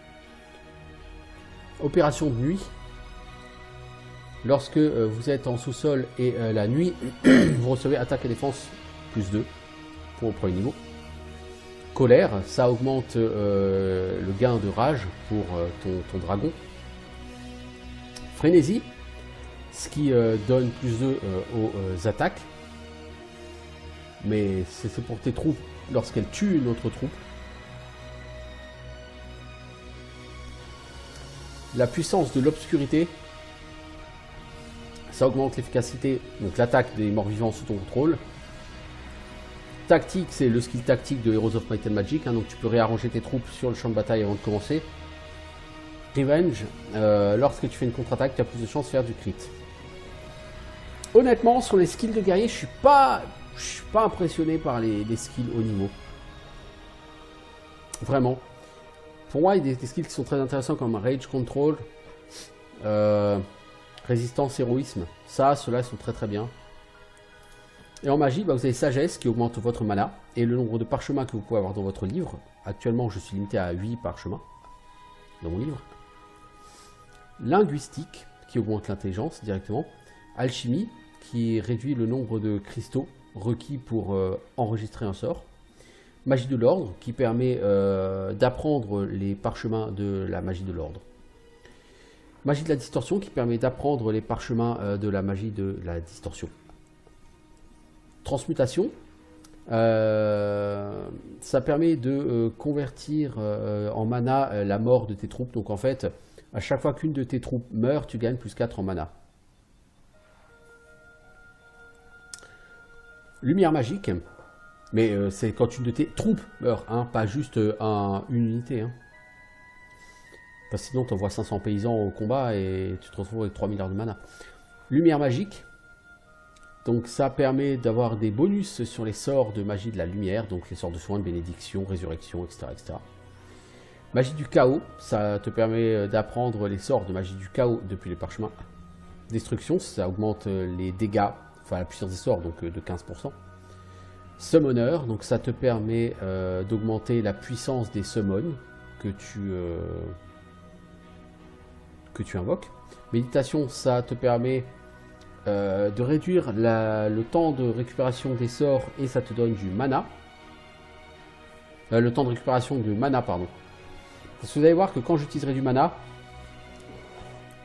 Opération de nuit. Lorsque vous êtes en sous-sol et la nuit, vous recevez attaque et défense plus 2 pour le premier niveau. Colère, ça augmente le gain de rage pour ton dragon. Frénésie, ce qui donne plus 2 aux attaques. Mais c'est pour tes troupes lorsqu'elles tuent une autre troupe. La puissance de l'obscurité, ça augmente l'efficacité, donc l'attaque des morts-vivants sous ton contrôle. Tactique, c'est le skill tactique de Heroes of Might and Magic, hein, donc tu peux réarranger tes troupes sur le champ de bataille avant de commencer. Revenge, lorsque tu fais une contre-attaque, tu as plus de chances de faire du crit. Honnêtement, sur les skills de guerrier, je suis pas impressionné par les skills haut niveau. Vraiment. Pour moi, il y a des skills qui sont très intéressants comme Rage Control, Résistance, Héroïsme. Ceux-là sont très très bien. Et en magie, vous avez Sagesse qui augmente votre mana et le nombre de parchemins que vous pouvez avoir dans votre livre. Actuellement, je suis limité à 8 parchemins dans mon livre. Linguistique qui augmente l'intelligence directement. Alchimie qui réduit le nombre de cristaux requis pour enregistrer un sort. Magie de l'ordre qui permet d'apprendre les parchemins de la magie de l'ordre. Magie de la distorsion qui permet d'apprendre les parchemins de la magie de la distorsion. Transmutation. Ça permet de convertir en mana la mort de tes troupes. Donc en fait, à chaque fois qu'une de tes troupes meurt, tu gagnes plus 4 en mana. Lumière magique. Mais c'est quand une de tes troupes meurt, hein, pas juste une unité. Hein. Parce que sinon, tu envoies 500 paysans au combat et tu te retrouves avec 3 milliards de mana. Lumière magique. Donc ça permet d'avoir des bonus sur les sorts de magie de la lumière. Donc les sorts de soins, de bénédiction, résurrection, etc., etc. Magie du chaos. Ça te permet d'apprendre les sorts de magie du chaos depuis les parchemins. Destruction, ça augmente les dégâts, enfin la puissance des sorts, donc de 15%. Summoner, donc ça te permet d'augmenter la puissance des summons que tu invoques. Méditation, ça te permet de réduire le temps de récupération des sorts et ça te donne du mana. Le temps de récupération de mana, pardon. Parce que vous allez voir que quand j'utiliserai du mana,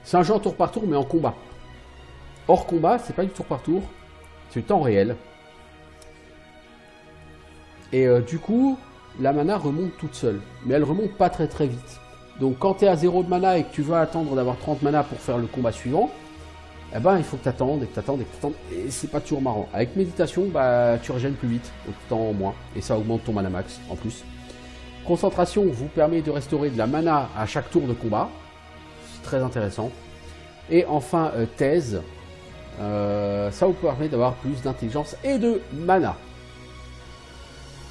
c'est un jeu en tour par tour mais en combat. Hors combat, c'est pas du tour par tour, c'est du temps réel. Et du coup, la mana remonte toute seule. Mais elle remonte pas très très vite. Donc quand tu es à 0 de mana et que tu vas attendre d'avoir 30 mana pour faire le combat suivant, eh ben il faut que tu attendes et que tu attendes et que tu attendes. Et c'est pas toujours marrant. Avec méditation, bah, tu régènes plus vite, donc temps moins. Et ça augmente ton mana max en plus. Concentration vous permet de restaurer de la mana à chaque tour de combat. C'est très intéressant. Et enfin, thèse. Ça vous permet d'avoir plus d'intelligence et de mana.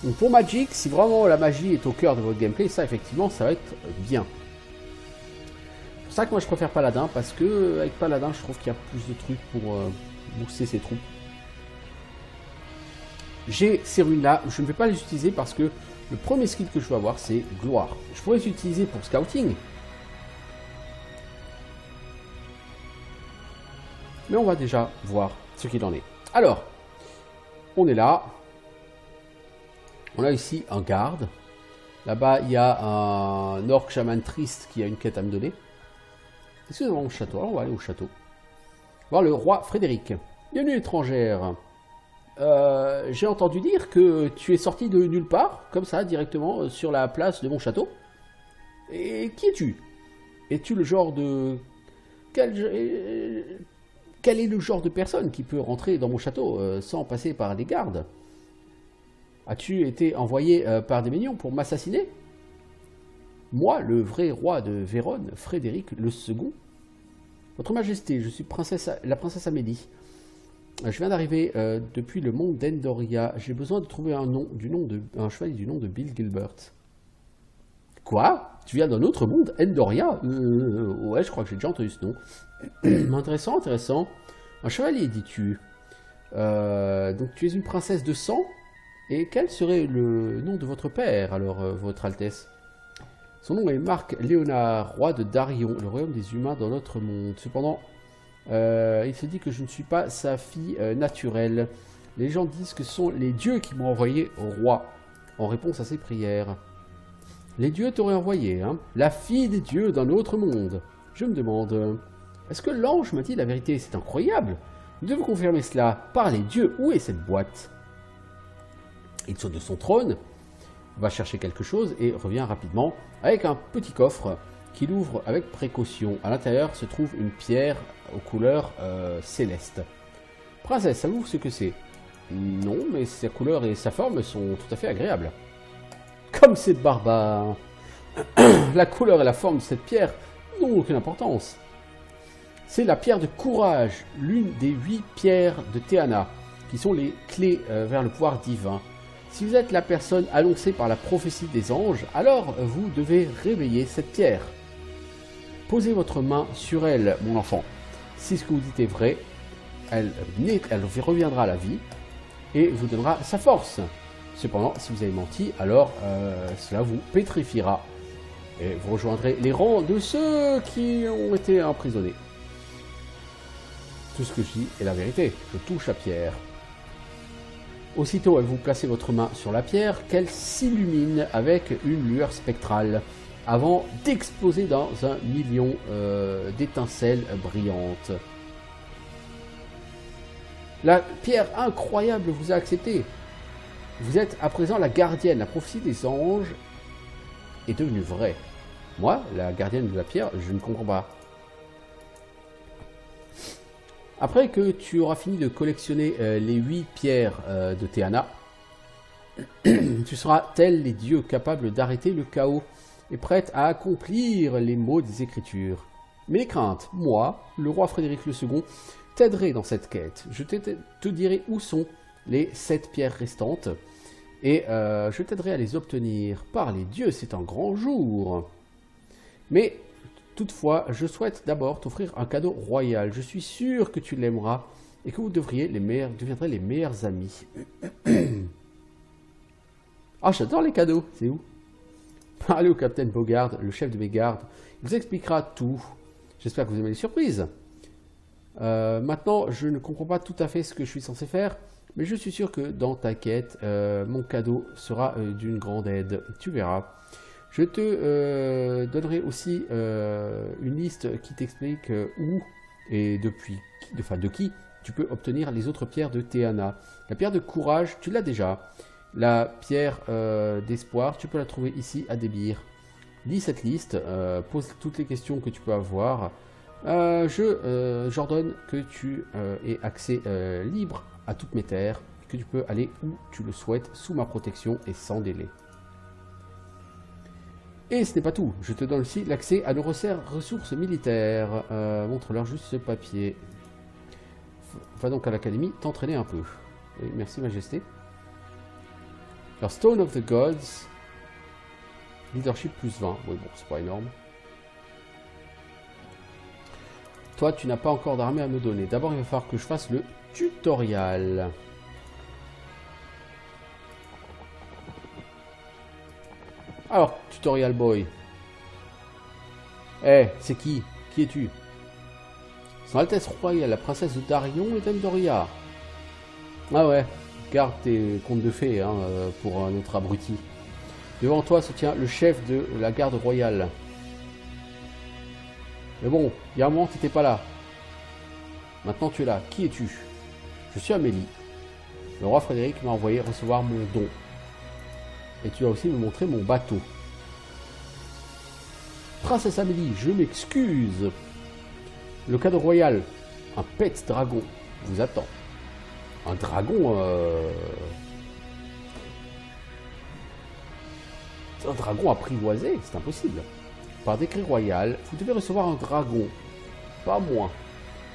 Donc pour Magic, si vraiment la magie est au cœur de votre gameplay, ça effectivement, ça va être bien. C'est pour ça que moi je préfère Paladin, parce que avec Paladin, je trouve qu'il y a plus de trucs pour booster ses troupes. J'ai ces runes là, je ne vais pas les utiliser parce que le premier skill que je veux avoir, c'est Gloire. Je pourrais les utiliser pour Scouting. Mais on va déjà voir ce qu'il en est. Alors, on est là. On a ici un garde. Là-bas, il y a un orc chaman triste qui a une quête à me donner. Est-ce que nous avons au château? Alors, on va aller au château. Voir le roi Frédéric. Bienvenue étrangère. J'ai entendu dire que tu es sorti de nulle part, comme ça, directement sur la place de mon château. Et qui es-tu? Es-tu le genre de... Quel est le genre de personne qui peut rentrer dans mon château sans passer par des gardes? As-tu été envoyé par des mignons pour m'assassiner? Moi, le vrai roi de Vérone, Frédéric le Second. Votre Majesté, je suis la princesse Amélie. Je viens d'arriver depuis le monde d'Endoria. J'ai besoin de trouver un chevalier du nom de Bill Gilbert. Quoi? Tu viens d'un autre monde, Endoria? Ouais, je crois que j'ai déjà entendu ce nom. Intéressant, intéressant. Un chevalier, dis-tu. Donc tu es une princesse de sang? Et quel serait le nom de votre père, alors, votre Altesse? Son nom est Marc Léonard, roi de Darion, le royaume des humains dans notre monde. Cependant, il se dit que je ne suis pas sa fille naturelle. Les gens disent que ce sont les dieux qui m'ont envoyé au roi, en réponse à ses prières. Les dieux t'auraient envoyé, hein? La fille des dieux d'un autre monde. Je me demande, est-ce que l'ange m'a dit la vérité? C'est incroyable. Nous devons confirmer cela. Par les dieux, où est cette boîte? Il saute de son trône, va chercher quelque chose et revient rapidement avec un petit coffre qu'il ouvre avec précaution. À l'intérieur se trouve une pierre aux couleurs célestes. Princesse, savez-vous ce que c'est? Non, mais sa couleur et sa forme sont tout à fait agréables. Comme c'est barbare! La couleur et la forme de cette pierre n'ont aucune importance. C'est la pierre de courage, l'une des 8 pierres de Théana, qui sont les clés vers le pouvoir divin. Si vous êtes la personne annoncée par la prophétie des anges, alors vous devez réveiller cette pierre. Posez votre main sur elle, mon enfant. Si ce que vous dites est vrai, elle reviendra à la vie et vous donnera sa force. Cependant, si vous avez menti, alors cela vous pétrifiera. Et vous rejoindrez les rangs de ceux qui ont été emprisonnés. Tout ce que je dis est la vérité. Je touche la pierre. Aussitôt, vous placez votre main sur la pierre, qu'elle s'illumine avec une lueur spectrale. avant d'exploser dans un million d'étincelles brillantes. La pierre incroyable vous a accepté. Vous êtes à présent la gardienne. La prophétie des anges est devenue vraie. Moi, la gardienne de la pierre, je ne comprends pas. Après que tu auras fini de collectionner les 8 pierres de Théana, tu seras tel les dieux capables d'arrêter le chaos et prête à accomplir les mots des Écritures. Mais les craintes, moi, le roi Frédéric II, t'aiderai dans cette quête. Je te dirai où sont les 7 pierres restantes et je t'aiderai à les obtenir. Par les dieux, c'est un grand jour. Mais toutefois, je souhaite d'abord t'offrir un cadeau royal. Je suis sûr que tu l'aimeras et que vous deviendrez les meilleurs amis. Ah, j'adore les cadeaux. C'est où? Parlez au capitaine Bogard, le chef de mes gardes. Il vous expliquera tout. J'espère que vous aimez les surprises. Maintenant, je ne comprends pas tout à fait ce que je suis censé faire, mais je suis sûr que dans ta quête, mon cadeau sera d'une grande aide. Tu verras. Je te donnerai aussi une liste qui t'explique où et de qui tu peux obtenir les autres pierres de Théana. La pierre de courage, tu l'as déjà. La pierre d'espoir, tu peux la trouver ici à Débir. Lis cette liste, pose toutes les questions que tu peux avoir. J'ordonne que tu aies accès libre à toutes mes terres, que tu peux aller où tu le souhaites sous ma protection et sans délai. Et ce n'est pas tout, je te donne aussi l'accès à nos ressources militaires. Montre-leur juste ce papier. Va donc à l'académie t'entraîner un peu. Oui, merci Majesté. Alors, Stone of the Gods, leadership plus 20. Oui, bon, c'est pas énorme. Toi, tu n'as pas encore d'armée à me donner. D'abord, il va falloir que je fasse le tutoriel. Alors, tutorial boy. Eh, c'est qui? Qui es-tu? Son Altesse Royale, la princesse de Darion et d'Andoria. Ah ouais, garde tes contes de fées hein, pour notre abruti. Devant toi se tient le chef de la garde royale. Mais bon, il y a un moment tu n'étais pas là. Maintenant tu es là. Qui es-tu? Je suis Amélie. Le roi Frédéric m'a envoyé recevoir mon don. Et tu vas aussi me montrer mon bateau. Princesse Amélie, je m'excuse. Le cadeau royal, un pet dragon, vous attend. Un dragon... Un dragon apprivoisé, c'est impossible. Par décret royal, vous devez recevoir un dragon. Pas moins.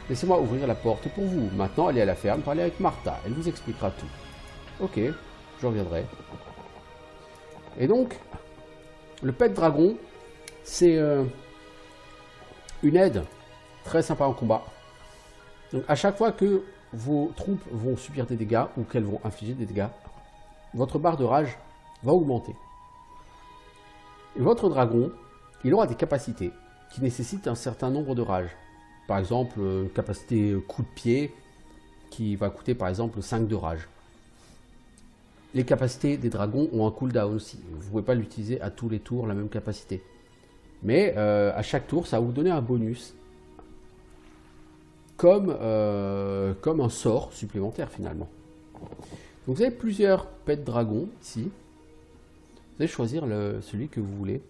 Laissez-moi ouvrir la porte pour vous. Maintenant, allez à la ferme, parlez avec Martha. Elle vous expliquera tout. Ok, je reviendrai. Et donc, le pet dragon, c'est une aide très sympa en combat. Donc, à chaque fois que vos troupes vont subir des dégâts ou qu'elles vont infliger des dégâts, votre barre de rage va augmenter. Et votre dragon, il aura des capacités qui nécessitent un certain nombre de rages. Par exemple, capacité coup de pied qui va coûter par exemple 5 de rage. Les capacités des dragons ont un cooldown aussi. Vous ne pouvez pas l'utiliser à tous les tours la même capacité. Mais à chaque tour, ça va vous donner un bonus. Comme un sort supplémentaire finalement. Donc vous avez plusieurs pets dragons ici. Vous allez choisir celui que vous voulez.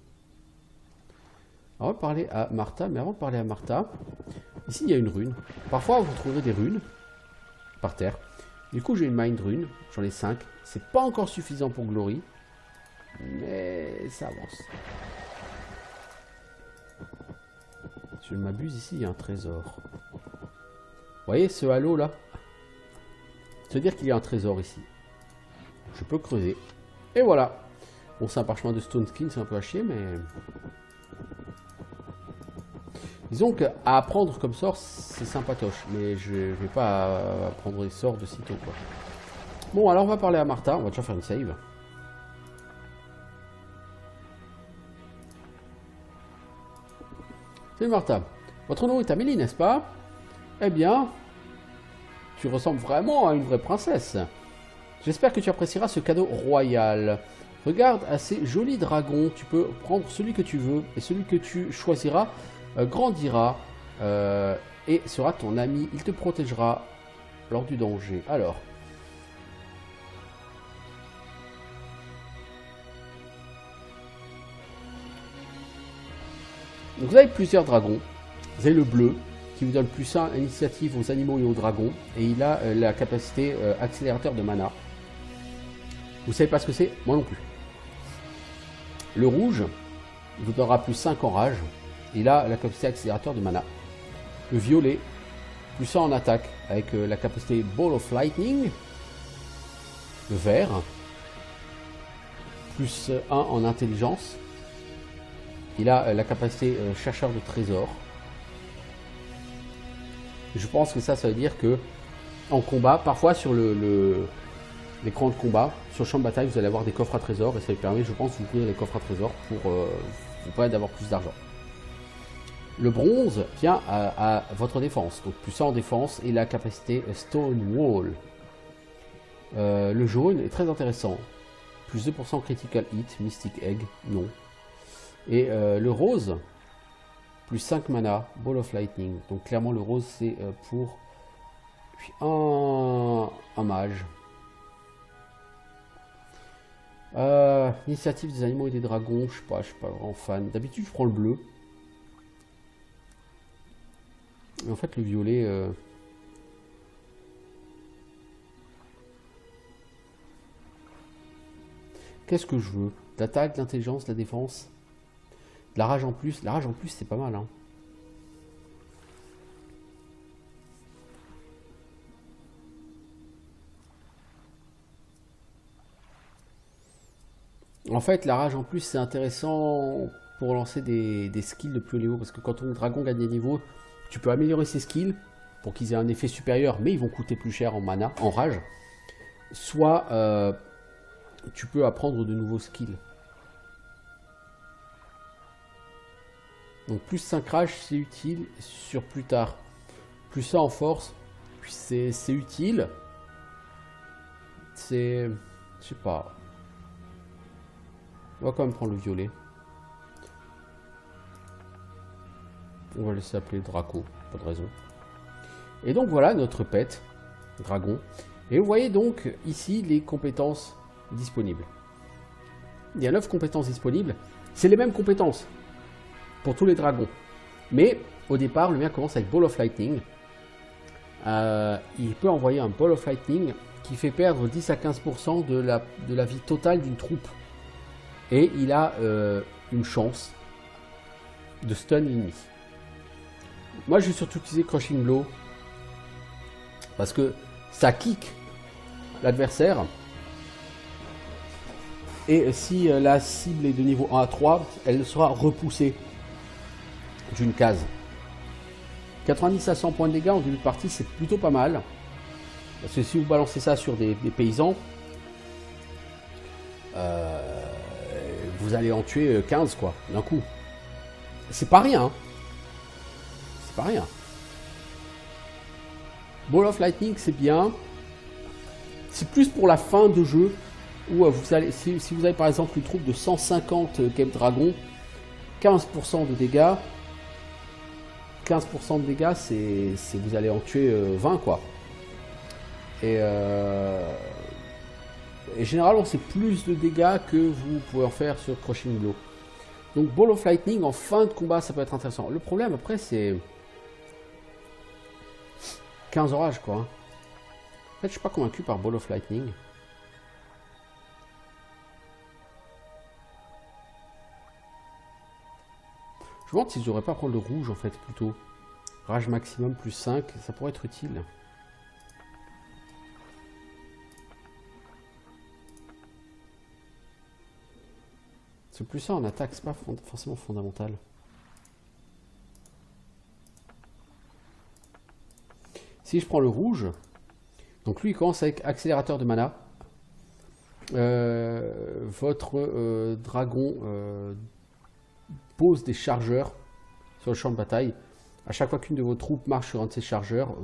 Alors, on va parler à Martha, mais avant de parler à Martha, ici il y a une rune. Parfois vous trouverez des runes par terre. Du coup j'ai une mind rune, j'en ai 5. C'est pas encore suffisant pour Glory, mais ça avance. Si je m'abuse, ici il y a un trésor. Vous voyez ce halo là? Ça veut dire qu'il y a un trésor ici. Je peux creuser. Et voilà. Bon, c'est un parchemin de Stone Skin, c'est un peu à chier, mais... Disons qu'à apprendre comme sort, c'est sympatoche. Mais je vais pas apprendre les sorts de sitôt, quoi. Bon, alors on va parler à Martha. On va déjà faire une save. Salut Martha. Votre nom est Amélie, n'est-ce pas? Eh bien, tu ressembles vraiment à une vraie princesse. J'espère que tu apprécieras ce cadeau royal. Regarde à ces jolis dragons. Tu peux prendre celui que tu veux. Et celui que tu choisiras grandira et sera ton ami. Il te protégera lors du danger. Alors. Donc vous avez plusieurs dragons. Vous avez le bleu qui vous donne plus 1 initiative aux animaux et aux dragons. Et il a la capacité accélérateur de mana. Vous savez pas ce que c'est? Moi non plus. Le rouge, il vous donnera plus 5 en rage. Il a la capacité accélérateur de mana. Le violet, plus 100 en attaque avec la capacité Ball of Lightning. Le vert, plus 1 en intelligence. Il a la capacité chercheur de trésors. Je pense que ça veut dire que en combat, parfois sur l'écran de combat, sur le champ de bataille, vous allez avoir des coffres à trésors et ça vous permet, je pense, d'ouvrir les coffres à trésors pour vous permettre d'avoir plus d'argent. Le bronze vient à votre défense, donc plus 100 en défense et la capacité Stone Wall. Le jaune est très intéressant, plus 2% critical hit, Mystic Egg, non. Et le rose, plus 5 mana, Ball of Lightning. Donc clairement le rose c'est pour un mage. Initiative des animaux et des dragons, je suis pas vraiment fan. D'habitude je prends le bleu. Et en fait le violet... Qu'est-ce que je veux? L'attaque, l'intelligence, la défense, de la rage en plus. La rage en plus c'est pas mal hein. En fait, la rage en plus, c'est intéressant pour lancer des skills de plus haut niveau. Parce que quand ton dragon gagne des niveaux, tu peux améliorer ses skills pour qu'ils aient un effet supérieur, mais ils vont coûter plus cher en mana, en rage. Soit tu peux apprendre de nouveaux skills. Donc plus 5 rage, c'est utile sur plus tard. Plus ça en force, c'est utile. C'est... Je sais pas... On va quand même prendre le violet. On va laisser appeler Draco, pas de raison. Et donc voilà notre pet, dragon. Et vous voyez donc ici les compétences disponibles. Il y a 9 compétences disponibles. C'est les mêmes compétences pour tous les dragons. Mais au départ, le mien commence avec Ball of Lightning. Il peut envoyer un Ball of Lightning qui fait perdre 10 à 15% de la vie totale d'une troupe. Et il a une chance de stun l'ennemi. Moi, je vais surtout utiliser Crushing Blow parce que ça kick l'adversaire. Et si la cible est de niveau 1 à 3, elle sera repoussée d'une case. 90 à 100 points de dégâts en début de partie, c'est plutôt pas mal. Parce que si vous balancez ça sur des paysans, vous allez en tuer 15 quoi, d'un coup. C'est pas rien. Hein. C'est pas rien. Ball of Lightning, c'est bien. C'est plus pour la fin de jeu où vous allez, si vous avez par exemple une troupe de 150 Game Dragon, 15% de dégâts. 15% de dégâts, c'est vous allez en tuer 20 quoi. Et généralement, c'est plus de dégâts que vous pouvez en faire sur Crushing Blow. Donc, Ball of Lightning, en fin de combat, ça peut être intéressant. Le problème, après, c'est 15 orages, quoi. En fait, je suis pas convaincu par Ball of Lightning. Je me demande si je devrais pas prendre le rouge, en fait, plutôt. Rage maximum plus 5, ça pourrait être utile. C'est plus ça en attaque, c'est pas forcément fondamental. Si je prends le rouge, donc lui il commence avec accélérateur de mana. Votre dragon pose des chargeurs sur le champ de bataille. À chaque fois qu'une de vos troupes marche sur un de ces chargeurs,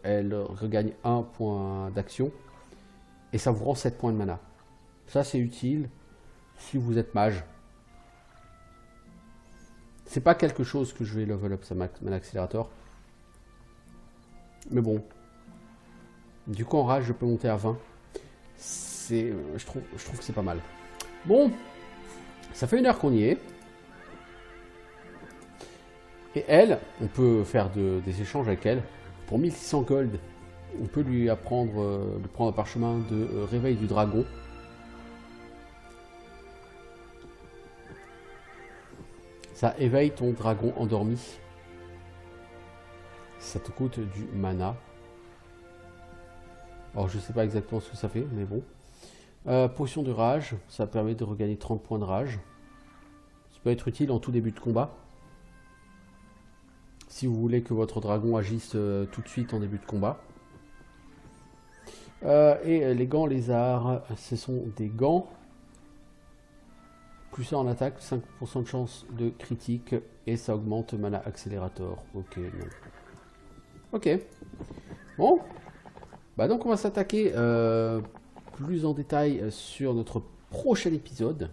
elle regagne 1 point d'action. Et ça vous rend 7 points de mana. Ça c'est utile. si vous êtes mage. C'est pas quelque chose que je vais level up, ça Mana Accelerator. Mais bon. Du coup, en rage, je peux monter à 20. Je trouve que c'est pas mal. Bon. Ça fait 1 heure qu'on y est. Et elle, on peut faire des échanges avec elle. Pour 1600 gold, on peut lui prendre un parchemin de réveil du dragon. Ça éveille ton dragon endormi. Ça te coûte du mana. Alors je sais pas exactement ce que ça fait, mais bon. Potion de rage, ça permet de regagner 30 points de rage. Ça peut être utile en tout début de combat. Si vous voulez que votre dragon agisse tout de suite en début de combat. Et les gants lézards, ce sont des gants. Plus ça en attaque, 5% de chance de critique et ça augmente Mana Accelerator. Ok, non. Ok. Bon. Bah donc on va s'attaquer plus en détail sur notre prochain épisode.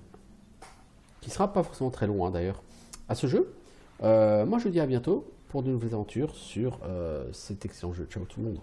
Qui sera pas forcément très loin d'ailleurs. À ce jeu. Moi je vous dis à bientôt pour de nouvelles aventures sur cet excellent jeu. Ciao tout le monde.